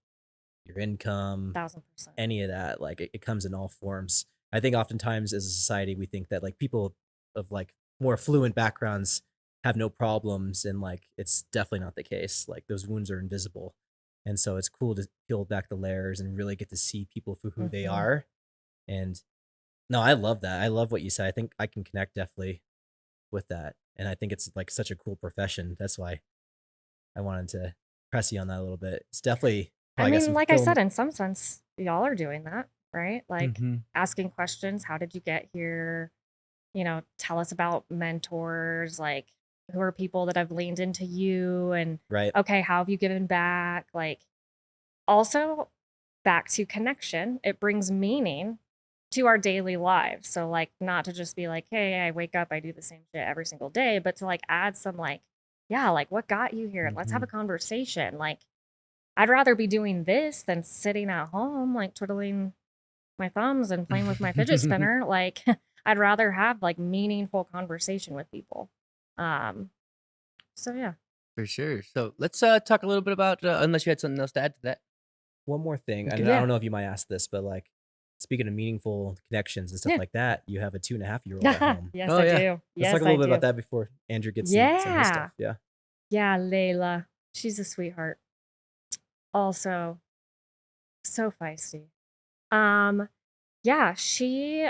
your income, 1,000%. any of that. Like it comes in all forms. I think oftentimes as a society we think that like people of like more affluent backgrounds have no problems, and like it's definitely not the case. Like those wounds are invisible, and so it's cool to peel back the layers and really get to see people for who they Mhm. are. And no, I love that. I love what you said. I think I can connect definitely with that, and I think it's like such a cool profession. That's why I wanted to press you on that a little bit. It's definitely I probably got mean, some like I said, film. in some sense, y'all are doing that, right? Like asking questions. How did you get here? Tell us about mentors, like who are people that have leaned into you and Right. okay, how have you given back? Like also back to connection. It brings meaning to our daily lives. So like not to just be like, hey, I wake up, I do the same shit every single day, but to like add some like, yeah, like what got you here? Let's have a Mhm. conversation. Like I'd rather be doing this than sitting at home, like twiddling my thumbs and playing with my fidget spinner. Like I'd rather have like meaningful conversation with people. Um, so yeah. For sure. So let's talk a little bit about, unless you had something else to add to that. One more thing, and Okay. I Yeah. don't know if you might ask this, but like speaking of meaningful connections and stuff Yeah. like that, you have a 2.5-year-old at home. Yes, Oh, I yeah. do. Let's Yes, talk a I little bit do. about that before Andrew gets some of his Yeah. stuff. Yeah. Yeah, Layla. She's a sweetheart. Also, so feisty. Yeah, she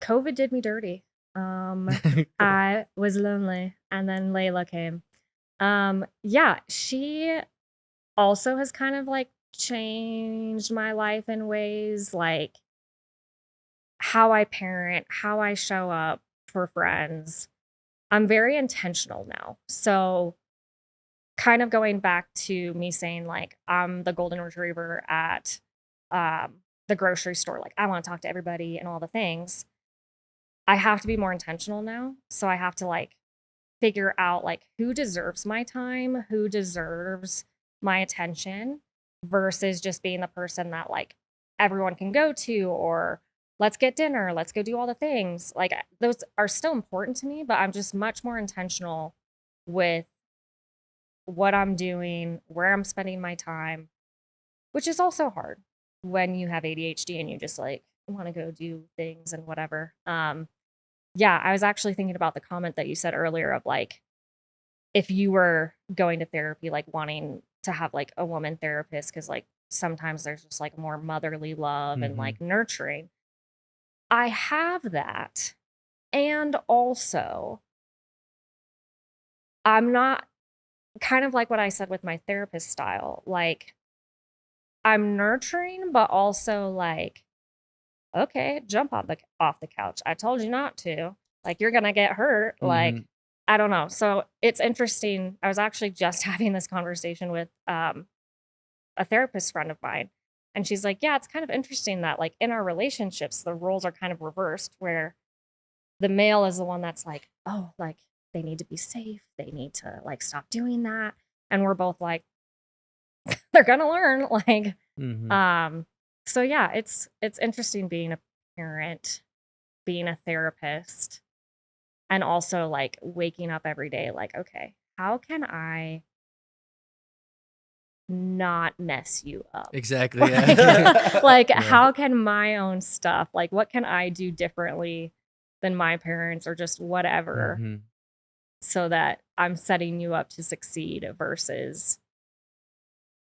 COVID did me dirty. Cool. I was lonely and then Layla came. Yeah, she also has kind of like changed my life in ways like how I parent, how I show up for friends. I'm very intentional now. So kind of going back to me saying like, I'm the golden retriever at the grocery store. Like I want to talk to everybody and all the things. I have to be more intentional now. So I have to like figure out like who deserves my time, who deserves my attention versus just being the person that like everyone can go to, or let's get dinner, let's go do all the things. Like those are still important to me, but I'm just much more intentional with what I'm doing, where I'm spending my time, which is also hard when you have ADHD and you just like want to go do things and whatever. Yeah, I was actually thinking about the comment that you said earlier of like, if you were going to therapy, like wanting to have like a woman therapist, because like sometimes there's just like more motherly love and like nurturing. I have that. And also, I'm not kind of like what I said with my therapist style. Like, I'm nurturing, but also like, okay, jump off the couch. I told you not to. Like, you're gonna get hurt. Like, I don't know. So it's interesting. I was actually just having this conversation with a therapist friend of mine, and she's like, yeah, it's kind of interesting that like in our relationships, the roles are kind of reversed, where the male is the one that's like, oh, like they need to be safe. They need to like stop doing that. And we're both like, they're gonna learn. Like, so yeah, it's interesting being a parent, being a therapist, and also like waking up every day like, okay, how can I not mess you up? Exactly. Yeah. Like, how can my own stuff, like what can I do differently than my parents or just whatever, so that I'm setting you up to succeed versus,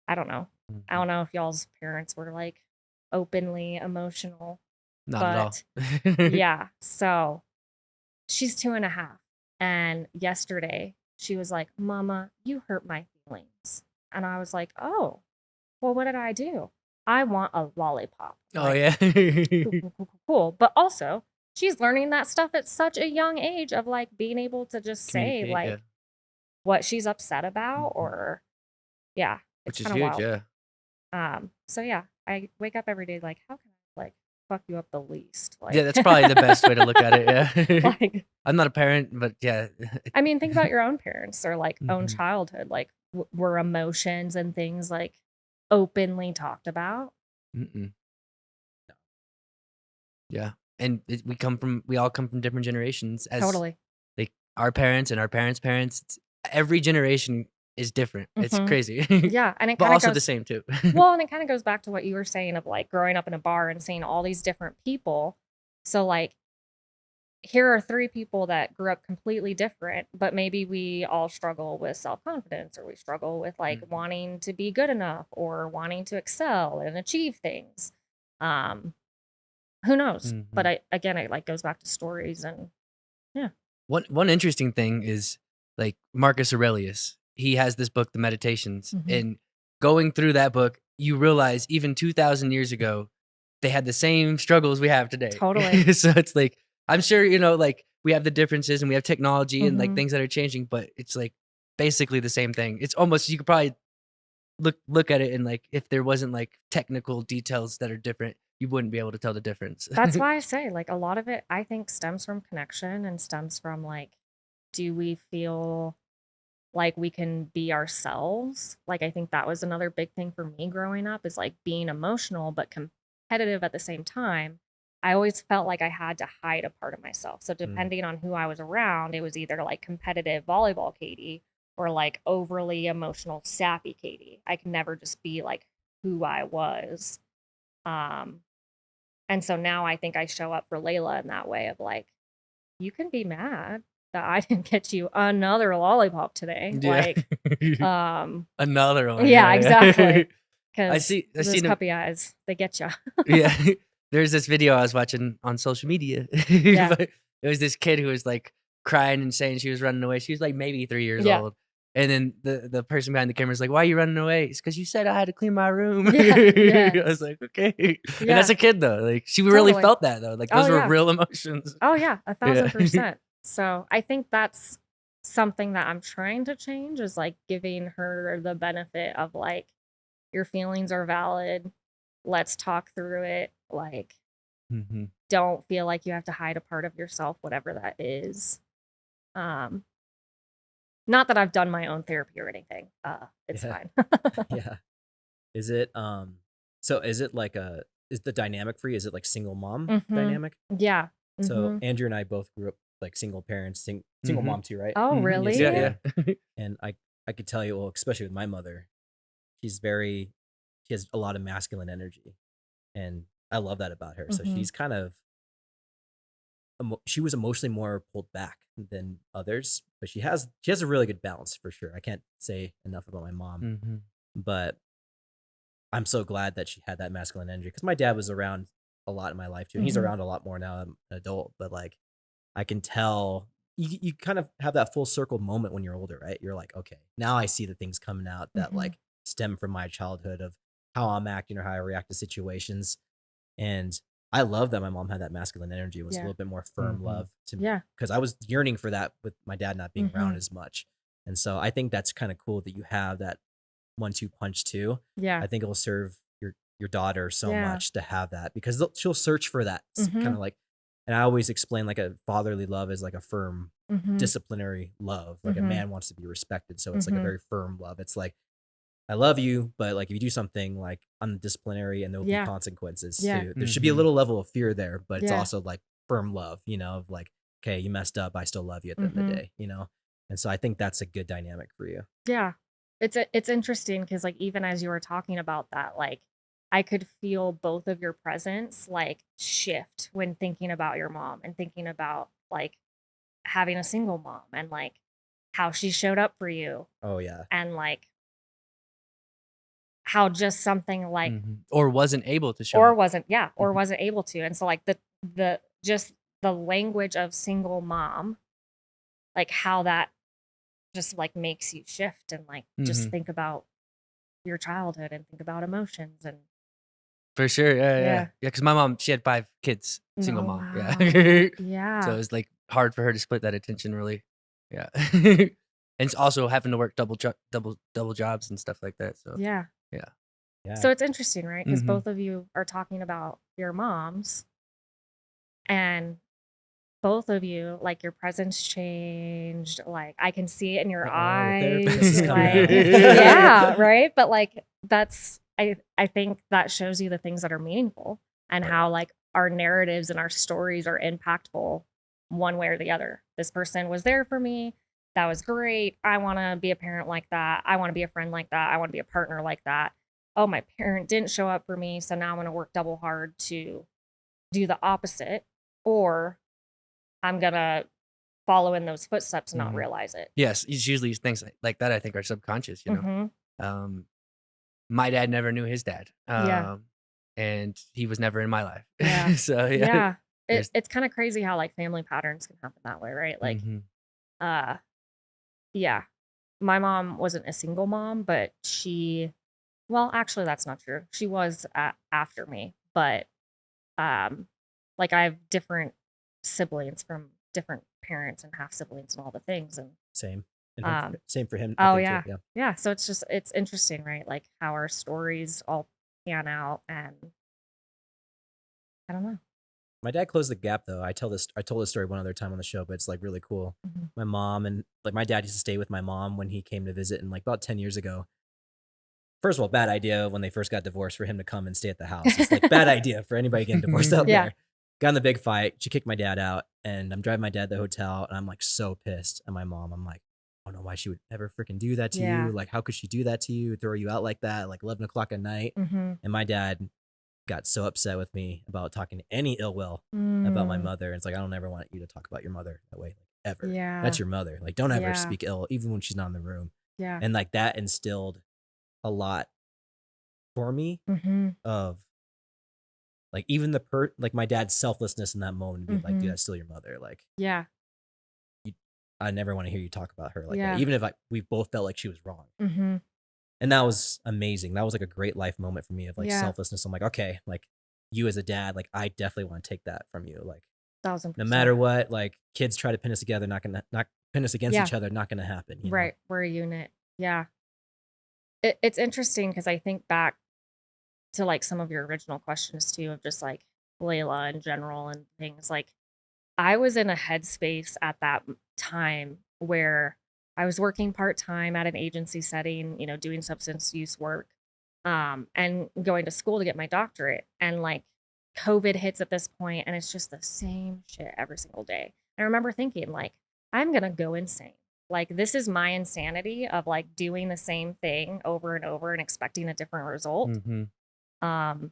I don't know. I don't know if y'all's parents were like openly emotional. Not at all. Yeah. So she's 2.5. And yesterday she was like, Mama, you hurt my feelings. And I was like, oh, well, what did I do? I want a lollipop. Oh, like, yeah. cool. But also, she's learning that stuff at such a young age of like being able to just say like what she's upset about, or yeah. Which is huge, wild. So yeah, I wake up every day like, how can I like fuck you up the least? Like, yeah, that's probably the best way to look at it. Yeah. like, I'm not a parent, but yeah. I mean, think about your own parents or like own childhood. Like, were emotions and things like openly talked about? Yeah, and we all come from different generations. As Totally. Like our parents and our parents' parents. Every generation is different. It's crazy. Yeah, and it but kind of also goes, the same too. well, and it kind of goes back to what you were saying of like growing up in a bar and seeing all these different people. So like, here are 3 people that grew up completely different, but maybe we all struggle with self-confidence, or we struggle with like wanting to be good enough or wanting to excel and achieve things. Who knows? But again, it like goes back to stories. And yeah. One interesting thing is like Marcus Aurelius. He has this book, The Meditations, and going through that book, you realize even 2,000 years ago, they had the same struggles we have today. Totally. So it's like, I'm sure, like we have the differences and we have technology and like things that are changing, but it's like basically the same thing. It's almost, you could probably look at it and like, if there wasn't like technical details that are different, you wouldn't be able to tell the difference. That's why I say like a lot of it, I think, stems from connection and stems from like, do we feel like we can be ourselves? Like, I think that was another big thing for me growing up, is like being emotional but competitive at the same time. I always felt like I had to hide a part of myself. So depending on who I was around, it was either like competitive volleyball Katie or like overly emotional sappy Katie. I could never just be like who I was. And so now I think I show up for Layla in that way of like, you can be mad that I didn't get you another lollipop today. Yeah. Like, another one. Yeah, exactly. Because I see those puppy eyes, they get you. Yeah. There's this video I was watching on social media. Yeah. But it was this kid who was like crying and saying she was running away. She was like maybe 3 years old. And then the person behind the camera is like, "Why are you running away?" It's because you said I had to clean my room. Yeah. I was like, okay. And Yeah. that's a kid though. Like she really Totally. felt that though. Like those Oh, were yeah. real emotions. Oh yeah, Yeah. 1000%. So I think that's something that I'm trying to change, is like giving her the benefit of like, your feelings are valid. Let's talk through it. Like, Mm-hmm. don't feel like you have to hide a part of yourself, whatever that is. Not that I've done my own therapy or anything. It's Yeah. fine. Yeah. Is it so is it like is the dynamic for you, is it like single mom Mhm. dynamic? Yeah. So Mhm. Andrew and I both grew up like single parents, single Mhm. mom too, right? Oh, Mhm. really? Yeah. And I could tell you, well, especially with my mother, she has a lot of masculine energy, and I love that about her. So Mhm. she's kind of she was emotionally more pulled back than others, but she has a really good balance for sure. I can't say enough about my mom, Mm-hmm. but I'm so glad that she had that masculine energy, because my dad was around a lot in my life too, and he's Mhm. around a lot more now. I'm an adult, but like I can tell you kind of have that full circle moment when you're older, right? You're like, okay, now I see the things coming out that Mhm. like stem from my childhood of how I'm acting or how I react to situations. And I love that my mom had that masculine energy. It was a Yeah. little bit more firm Mhm. love to me, Yeah. because I was yearning for that with my dad not being around Mhm. as much. And so I think that's kind of cool that you have that 1-2 punch too. Yeah. I think it will serve your daughter so Yeah. much to have that, because she'll search for that kind Mhm. of like. And I always explain like a fatherly love is like a firm Mhm. disciplinary love. Like a Mhm. man wants to be respected, so it's like a Mhm. very firm love. It's like, I love you, but like if you do something like undisciplinary, and there will be Yeah. consequences Yeah. too. There should be a Mhm. little level of fear there, but it's Yeah. also like firm love, of like, okay, you messed up, I still love you at the end of the Mhm. day. And so I think that's a good dynamic for you. Yeah. It's interesting because like even as you were talking about that, like I could feel both of your presence like shift when thinking about your mom and thinking about like having a single mom and like how she showed up for you Oh yeah. and like how just something like Mhm. Or wasn't able to show or up. wasn't or Mhm. wasn't able to. And so like the just the language of single mom, like how that just like makes you shift and like just Mhm. think about your childhood and think about emotions and For sure. Yeah. yeah. Because my mom, she had 5 kids, single Oh, mom. Yeah. wow. So Yeah. it was like hard for her to split that attention really. Yeah. And it's also having to work double jobs and stuff like that. So Yeah. yeah. Yeah. So it's interesting, right? Because Mhm. both of you are talking about your moms and both of you, like your presence changed. Like I can see it in your Uh-oh, the therapist is eyes. coming Like, out. yeah, right. But like that's I think that shows you the things that are meaningful and Oh, how like our narratives and our stories are impactful one way or the other. This person was there for me. That was great. I want to be a parent like that. I want to be a friend like that. I want to be a partner like that. Oh, my parent didn't show up for me, so now I'm going to work double hard to do the opposite, or I'm going to follow in those footsteps and not Mhm. realize it. Yes, it's usually things like that I think are subconscious, Mhm. My dad never knew his dad. Yeah. And he was never in my life. Yeah. So yeah. Yeah. There's It's kind of crazy how like family patterns can happen that way, right? Like, Mhm. uh, yeah, my mom wasn't a single mom, but well, actually, that's not true. She was after me, but like I have different siblings from different parents and half siblings and all the things, and Same. And um, same for him, I oh think too. yeah, Yeah. yeah. So it's interesting, right? Like how our stories all pan out, and I don't know. My dad closed the gap though. I told this story one other time on the show, but it's like really cool. Mhm. My mom and like my dad used to stay with my mom when he came to visit, and like about 10 years ago. First of all, bad idea when they first got divorced for him to come and stay at the house. It's like bad idea for anybody getting divorced out Yeah. there. Got in the big fight. She kicked my dad out, and I'm driving my dad to the hotel, and I'm like so pissed at my mom. I'm like, I don't know why she would ever freaking do that to Yeah. you. Like, how could she do that to you? Throw you out like that, like 11 o'clock at night. Mm-hmm. And my dad got so upset with me about talking any ill will about my mother. And it's like, I don't ever want you to talk about your mother that way, like ever. Yeah. That's your mother. Like, don't ever Yeah. speak ill, even when she's not in the room. Yeah. And like that instilled a lot for me Mm-hmm. of like even like my dad's selflessness in that moment to be like, dude, that's still your mother. Like Yeah. I never want to hear you talk about her like Yeah. that, even if we both felt like she was wrong. Mm-hmm. And that was amazing. That was like a great life moment for me of like Yeah. selflessness. I'm like, okay, like you as a dad, like I definitely want to take that from you. Like 1000%. no matter what, like kids try to pin us together, not pin us against Yeah. each other, not gonna happen. You know? Right. We're a unit. Yeah. It's interesting because I think back to like some of your original questions too, of just like Layla in general and things. Like I was in a headspace at that time where I was working part-time at an agency setting, doing substance use work, and going to school to get my doctorate. And like COVID hits at this point, and it's just the same shit every single day. I remember thinking like, I'm gonna go insane. Like this is my insanity of like doing the same thing over and over and expecting a different result. Um,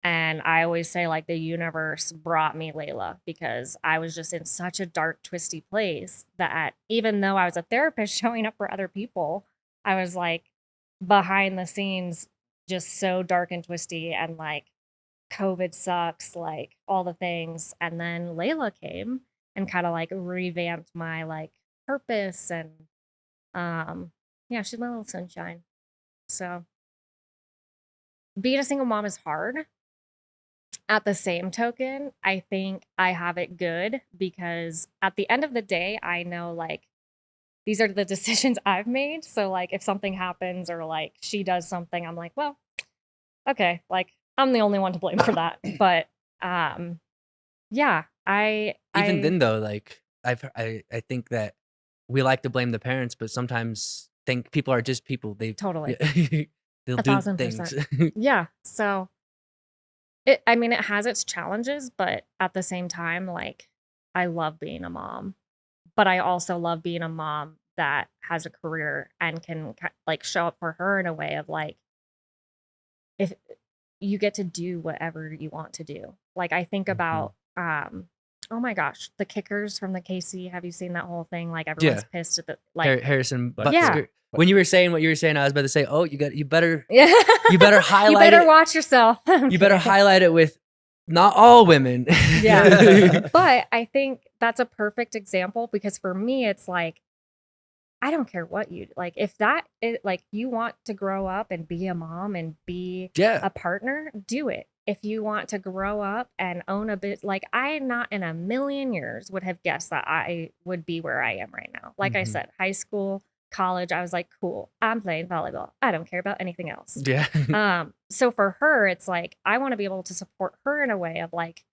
and I always say like the universe brought me Layla because I was just in such a dark, twisty place that even though I was a therapist showing up for other people, I was like behind the scenes, just so dark and twisty, and like COVID sucks, like all the things. And then Layla came and kind of like revamped my like purpose, and yeah, she's my little sunshine. So being a single mom is hard. At the same token, I think I have it good because at the end of the day, I know like these are the decisions I've made. So like if something happens or like she does something, I'm like, well, okay, like I'm the only one to blame for that. But yeah, then though, like I think that we like to blame the parents, but sometimes think people are just people. They totally they'll do things. 1000%. Yeah. So it has its challenges, but at the same time, like I love being a mom, but I also love being a mom that has a career and can like show up for her in a way of like, if you get to do whatever you want to do. Like I think about, oh my gosh, the kickers from the KC. Have you seen that whole thing? Like everyone's pissed at the like Harrison. Yeah. When you were saying what you were saying, I was about to say, oh, you better yeah. you better highlight You better it. watch yourself. You better highlight it with not all women. Yeah. But I think that's a perfect example because for me, it's like, I don't care what you like. If that is like you want to grow up and be a mom and be a partner, do it. If you want to grow up and own a bit, like I not in a million years would have guessed that I would be where I am right now. Like I said, high school, college, I was like, cool, I'm playing volleyball. I don't care about anything else. Yeah. So for her, it's like, I want to be able to support her in a way of like,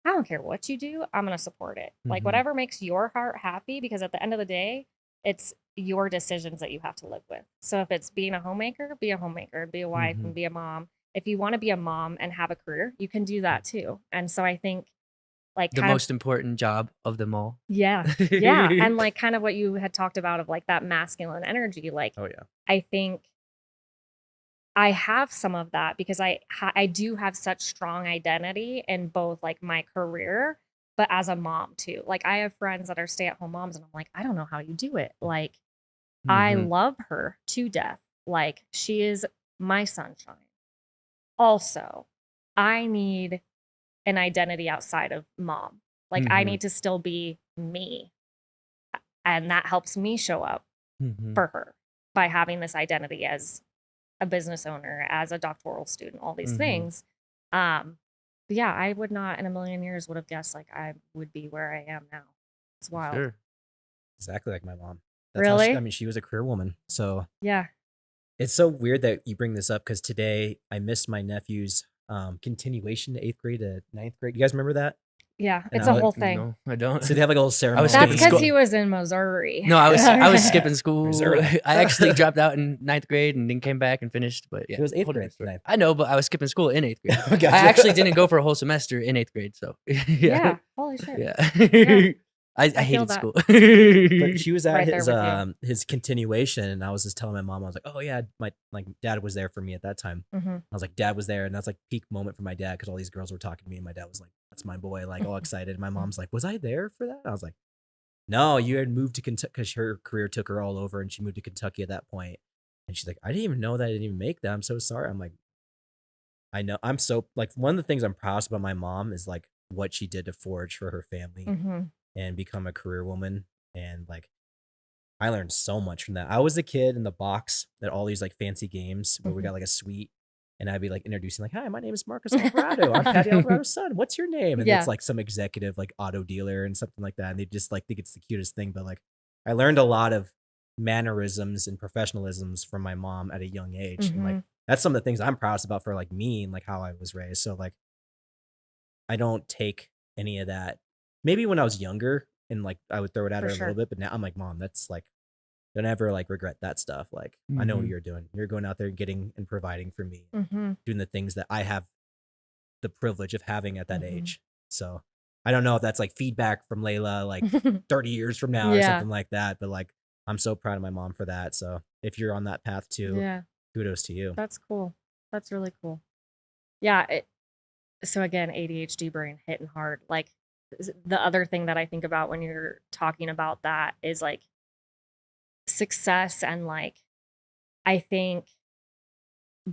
I don't care what you do, I'm going to support it. Like whatever makes your heart happy, because at the end of the day, it's your decisions that you have to live with. So if it's being a homemaker, be a homemaker, be a wife and be a mom. If you want to be a mom and have a career, you can do that too. And so I think like the most important job of them all. Yeah. Yeah. And like kind of what you had talked about of like that masculine energy. Like, oh yeah, I think I have some of that because I do have such strong identity in both like my career, but as a mom too. Like I have friends that are stay-at-home moms and I'm like, I don't know how you do it. Like I love her to death. Like she is my sunshine. Also, I need an identity outside of mom. Like I need to still be me. And that helps me show up for her by having this identity as a business owner, as a doctoral student, all these things. Yeah, I would not in a million years would have guessed like I would be where I am now. It's wild. Sure. Exactly like my mom. That's really? How she was a career woman. So yeah. It's so weird that you bring this up because today I missed my nephew's continuation to 8th grade to 9th grade. You guys remember that? Yeah, And it's a whole thing. No, I don't. So they have like a little ceremony. That's because he was in Missouri. No, I was skipping school. Missouri. I actually dropped out in 9th grade and then came back and finished. But yeah, It was 8th whole grade. different story. Ninth. I know, but I was skipping school in 8th grade. Gotcha. I actually didn't go for a whole semester in 8th grade. So Yeah. Holy shit. Yeah. Yeah. I feel hated that. school. But she was at Right there with his continuation, and I was just telling my mom, I was like, "Oh yeah, my dad was there for me at that time." I was like, "Dad was there," and that's like peak moment for my dad because all these girls were talking to me, and my dad was like, "That's my boy," like all excited. My mom's like, "Was I there for that?" I was like, "No, you had moved to Kentucky because her career took her all over, and she moved to Kentucky at that point." And she's like, "I didn't even know that I didn't even make that. I'm so sorry." I'm like, "I know. I'm so like one of the things I'm proudest about my mom is like what she did to forge for her family." And become a career woman. And like I learned so much from that. I was a kid in the box at all these like fancy games where we got like a suite, and I'd be like introducing like, "Hi, my name is Marcus Alvarado. I'm Patty Alvarado's son. What's your name?" And Yeah. it's like some executive like auto dealer and something like that, and they just like think it's the cutest thing. But like, I learned a lot of mannerisms and professionalisms from my mom at a young age, and like that's some of the things I'm proudest about for like me and like how I was raised. So like, I don't take any of that. Maybe when I was younger and like I would throw it at For her a sure. little bit, but now I'm like, Mom, that's like, don't ever like regret that stuff. Like, I know what Mhm. you're doing. You're going out there and getting and providing for me, Mm-hmm. doing the things that I have the privilege of having at that Mhm. age. So I don't know if that's like feedback from Layla, like 30 years from now or Yeah. something like that. But like, I'm so proud of my mom for that. So if you're on that path too, Yeah. kudos to you. That's cool. That's really cool. Yeah. So again, ADHD brain hitting hard. Like the other thing that I think about when you're talking about that is like success, and like I think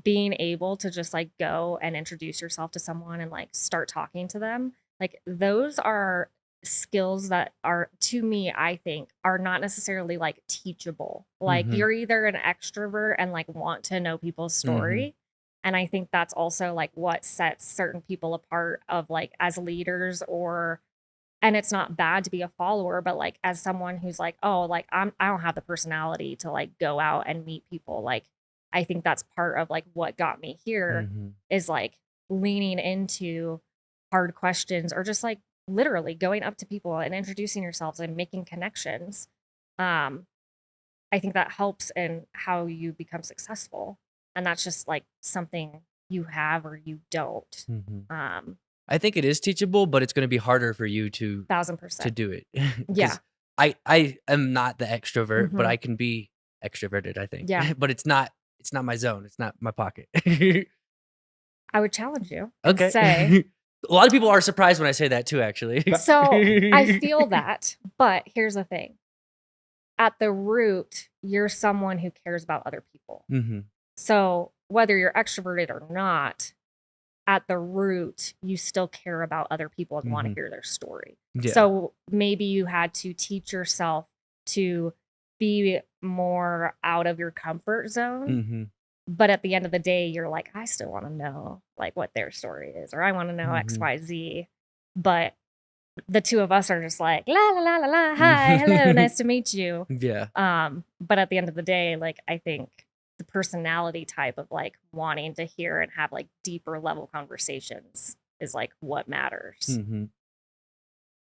being able to just like go and introduce yourself to someone and like start talking to them, like those are skills that are, to me, I think are not necessarily like teachable. Like Mhm. you're either an extrovert and like want to know people's story. And I think that's also like what sets certain people apart of like as leaders, or and it's not bad to be a follower, but like as someone who's like, oh, like I don't have the personality to like go out and meet people. Like I think that's part of like what got me here Mhm. is like leaning into hard questions, or just like literally going up to people and introducing yourselves and making connections. I think that helps in how you become successful. And that's just like something you have or you don't. Mhm. I think it is teachable, but it's going to be harder for you to 1000%. do it. Yeah. Because I am not the extrovert, but Mhm. I can be extroverted, I think. Yeah. But it's not my zone. It's not my pocket. I would challenge you and Okay. say, A lot of people are surprised when I say that too, actually. so I feel that, but here's the thing. At the root, you're someone who cares about other people. Mhm. So whether you're extroverted or not, at the root, you still care about other people and want to Mhm. hear their story. Yeah. So maybe you had to teach yourself to be more out of your comfort zone. Mhm. But at the end of the day, you're like, I still want to know like what their story is, or I want to know Mhm. XYZ. But the two of us are just like, la la la la la, hi, hello, nice to meet you. Yeah. But at the end of the day, like I think the personality type of like wanting to hear and have like deeper level conversations is like what matters. Mhm.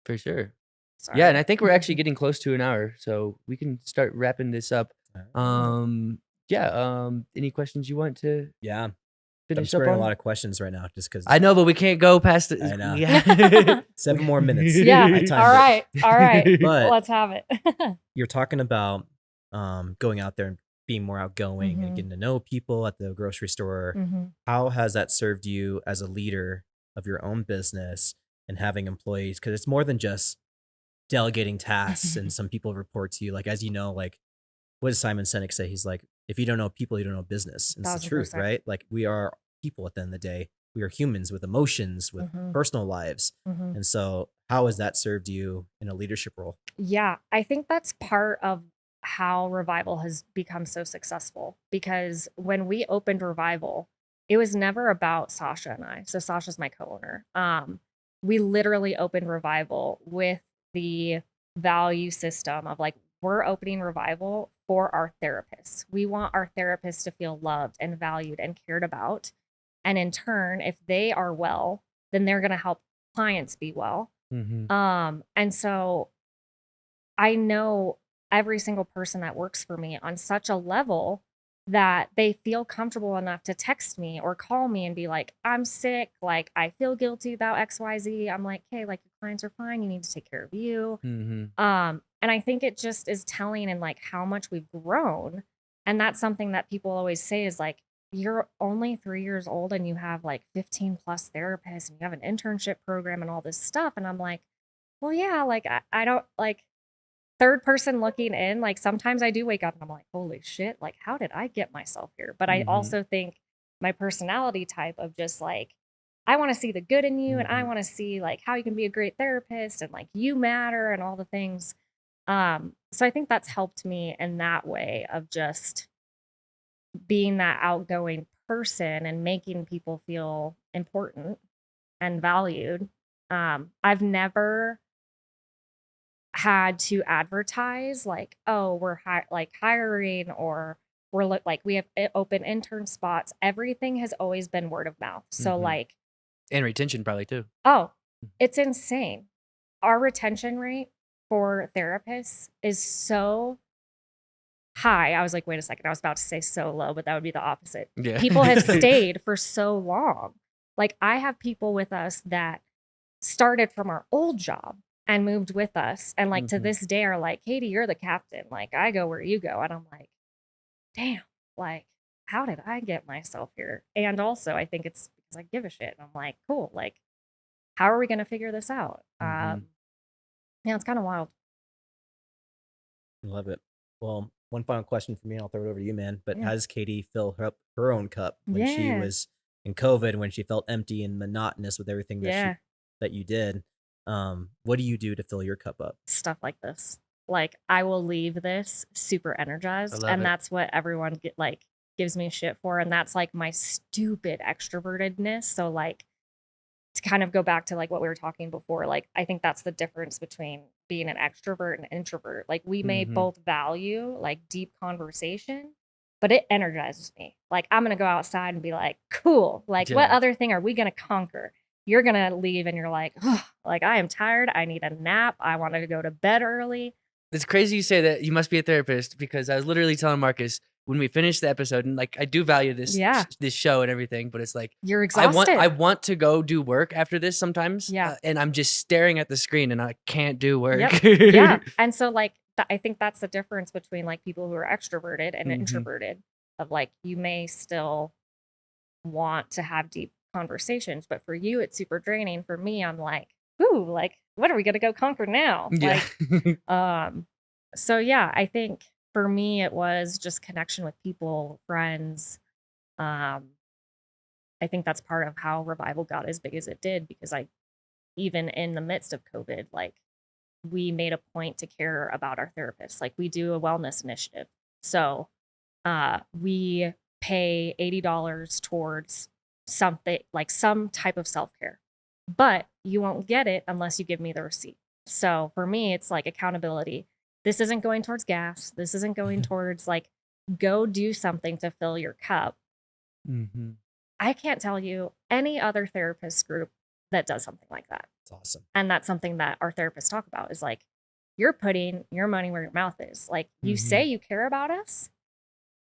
For sure. Sorry. Yeah, and I think we're actually getting close to an hour, so we can start wrapping this up. Any questions you want to Yeah. I'm finish up squaring a on? lot of questions right now just because I know, but we can't go past it. I know. Yeah. 7 more minutes. Yeah. I timed All it. right. All right. But Let's have it. you're talking about going out there and being more outgoing and getting to know people at the grocery store. How has that served you as a leader of your own business and having employees? Because it's more than just delegating tasks and some people report to you. Like, as you know, like, what does Simon Sinek say? He's like, if you don't know people, you don't know business. And it's the truth, 1000%. right? Like, we are people at the end of the day. We are humans with emotions, with personal lives. And so how has that served you in a leadership role? Yeah, I think that's part of how Revival has become so successful, because when we opened Revival, it was never about Sasha and I. So Sasha's my co-owner. We literally opened Revival with the value system of like, we're opening Revival for our therapists. We want our therapists to feel loved and valued and cared about. And in turn, if they are well, then they're going to help clients be well. And so I know every single person that works for me on such a level that they feel comfortable enough to text me or call me and be like, I'm sick. Like, I feel guilty about XYZ. I'm like, hey, like your clients are fine. You need to take care of you. And I think it just is telling in like how much we've grown. And that's something that people always say is like, you're only 3 years old and you have like 15 plus therapists and you have an internship program and all this stuff. And I'm like, well, yeah, like I don't like third person looking in. Like sometimes I do wake up and I'm like, holy shit, like how did I get myself here? But I also think my personality type of just like, I want to see the good in you and I want to see like how you can be a great therapist and like you matter and all the things. So I think that's helped me in that way of just being that outgoing person and making people feel important and valued. I've never had to advertise like, oh, we're hiring, or we're like we have open intern spots. Everything has always been word of mouth. So like, and retention probably too. Oh, it's insane. Our retention rate for therapists is so high. I was like, wait a second, I was about to say so low, but that would be the opposite. Yeah. People have stayed for so long. Like, I have people with us that started from our old job and moved with us, and like to this day are like, Katie, you're the captain. Like, I go where you go. And I'm like, damn, like, how did I get myself here? And also, I think it's because I give a shit. And I'm like, cool, like, how are we going to figure this out? Yeah, it's kind of wild. I love it. Well, one final question for me, and I'll throw it over to you, man. But how does Katie fill her own cup when she was in COVID, when she felt empty and monotonous with everything that you did? What do you do to fill your cup up? Stuff like this. Like, I will leave this super energized, and that's what everyone gives me shit for. And that's like my stupid extrovertedness. So like, to kind of go back to like what we were talking before, like, I think that's the difference between being an extrovert and introvert. Like, we may both value like deep conversation, but it energizes me. Like, I'm going to go outside and be like, cool. Like, what other thing are we going to conquer? You're going to leave and you're like, oh, like, I am tired. I need a nap. I want to go to bed early. It's crazy you say that you must be a therapist, because I was literally telling Marcus when we finished the episode, and like, I do value this this show and everything, but it's like, you're exhausted. I want to go do work after this sometimes. Yeah. And I'm just staring at the screen and I can't do work. Yep. Yeah. And so like, I think that's the difference between like people who are extroverted and introverted, of like, you may still want to have deep conversations, but for you, it's super draining. For me, I'm like, ooh, like, what are we going to go conquer now? Yeah. Like, so yeah, I think for me, it was just connection with people, friends. I think that's part of how Revival got as big as it did, because even in the midst of COVID, like, we made a point to care about our therapists. Like, we do a wellness initiative. So we pay $80 towards something, like some type of self-care, but you won't get it unless you give me the receipt. So for me, it's like accountability. This isn't going towards gas. This isn't going towards like, go do something to fill your cup. I can't tell you any other therapist group that does something like that. It's awesome. And that's something that our therapists talk about, is like, you're putting your money where your mouth is. Like, you say you care about us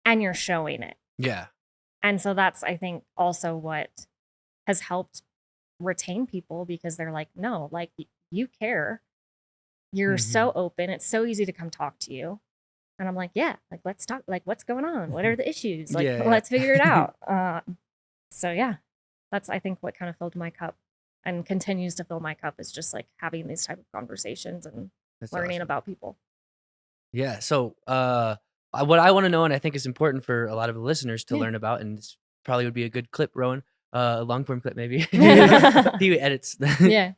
and you're showing it. Yeah. And so that's, I think, also what has helped retain people, because they're like, no, like, you care. You're so open. It's so easy to come talk to you. And I'm like, yeah, like, let's talk. Like, what's going on? What are the issues? Like, let's figure it out. So yeah, that's, I think, what kind of filled my cup and continues to fill my cup, is just like having these type of conversations and learning about people. Yeah. So what I want to know, and I think is important for a lot of the listeners to learn about, and this probably would be a good clip, Rowan, a long form clip maybe. He edits. Yeah.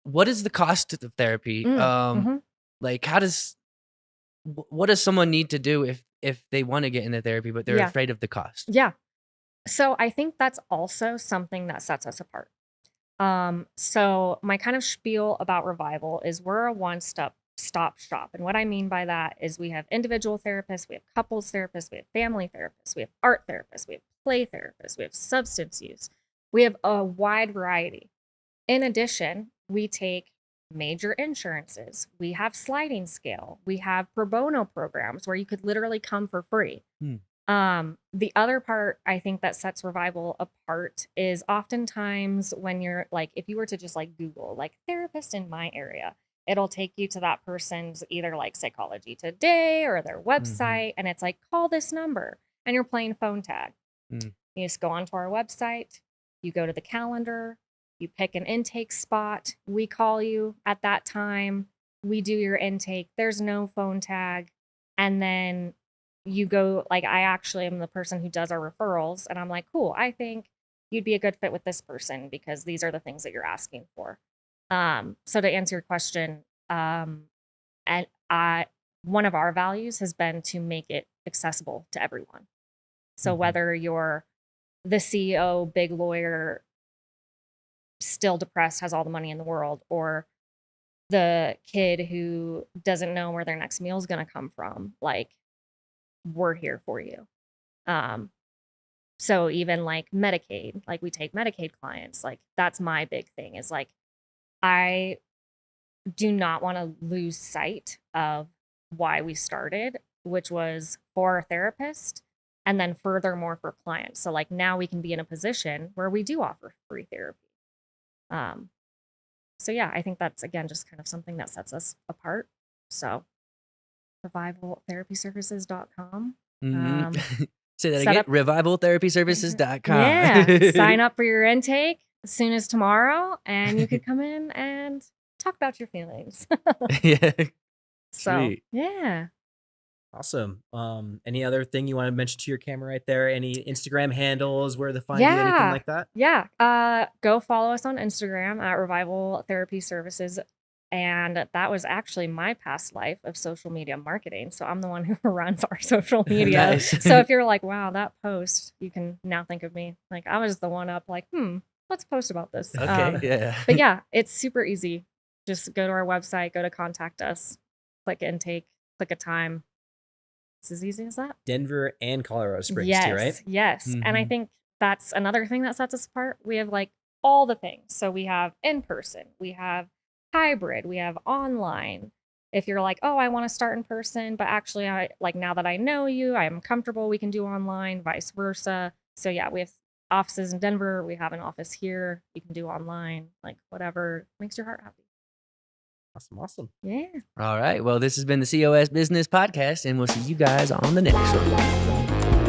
What is the cost of therapy? Like, what does someone need to do if they want to get into therapy, but they're afraid of the cost? Yeah. So I think that's also something that sets us apart. So my kind of spiel about Revival is we're a one-stop shop. And what I mean by that is we have individual therapists, we have couples therapists, we have family therapists, we have art therapists, we have play therapists, we have substance use. We have a wide variety. In addition, we take major insurances. We have sliding scale. We have pro bono programs where you could literally come for free. The other part I think that sets Revival apart is oftentimes when you're like, if you were to just like Google like therapist in my area, it'll take you to that person's either like Psychology Today or their website. And it's like, call this number, and you're playing phone tag. You just go onto our website, you go to the calendar, you pick an intake spot. We call you at that time. We do your intake. There's no phone tag. And then you go, like, I actually am the person who does our referrals. And I'm like, cool, I think you'd be a good fit with this person because these are the things that you're asking for. So to answer your question, And one of our values has been to make it accessible to everyone. So whether you're the CEO, big lawyer, still depressed, has all the money in the world, or the kid who doesn't know where their next meal is going to come from, like, we're here for you. So even like Medicaid, like we take Medicaid clients, like that's my big thing is like, I do not want to lose sight of why we started, which was for a therapist and then furthermore for clients. So like now we can be in a position where we do offer free therapy. So yeah, I think that's, again, just kind of something that sets us apart. So revivaltherapyservices.com. Say that again, revivaltherapyservices.com. Yeah, sign up for your intake as soon as tomorrow, and you could come in and talk about your feelings. Yeah. So, Sweet. yeah. Awesome. Any other thing you want to mention to your camera right there? Any Instagram handles, where to find you, anything like that? Yeah. Go follow us on Instagram at Revival Therapy Services. And that was actually my past life of social media marketing. So I'm the one who runs our social media. Nice. So if you're like, wow, that post, you can now think of me. Like I was the one up like, let's post about this. Okay. Yeah. But yeah, it's super easy. Just go to our website, go to contact us, click intake, click a time. It's as easy as that. Denver and Colorado Springs too, right? Yes. And I think that's another thing that sets us apart. We have like all the things. So we have in person, we have hybrid, we have online. If you're like, oh, I want to start in person, but actually I like, now that I know you, I'm comfortable, we can do online, vice versa. So yeah, we have offices in Denver, we have an office here, you can do online, like whatever makes your heart happy. Awesome. Yeah. All right. Well, this has been the COS Business Podcast, and we'll see you guys on the next one.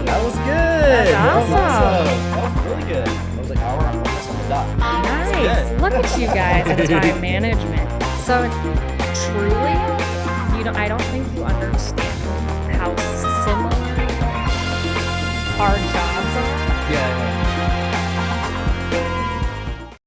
That was good. That's awesome. That was really good. That was like hour almost on the dot. Nice. Look at you guys in time management. So truly, I don't think you understand how similar our jobs are. Yeah.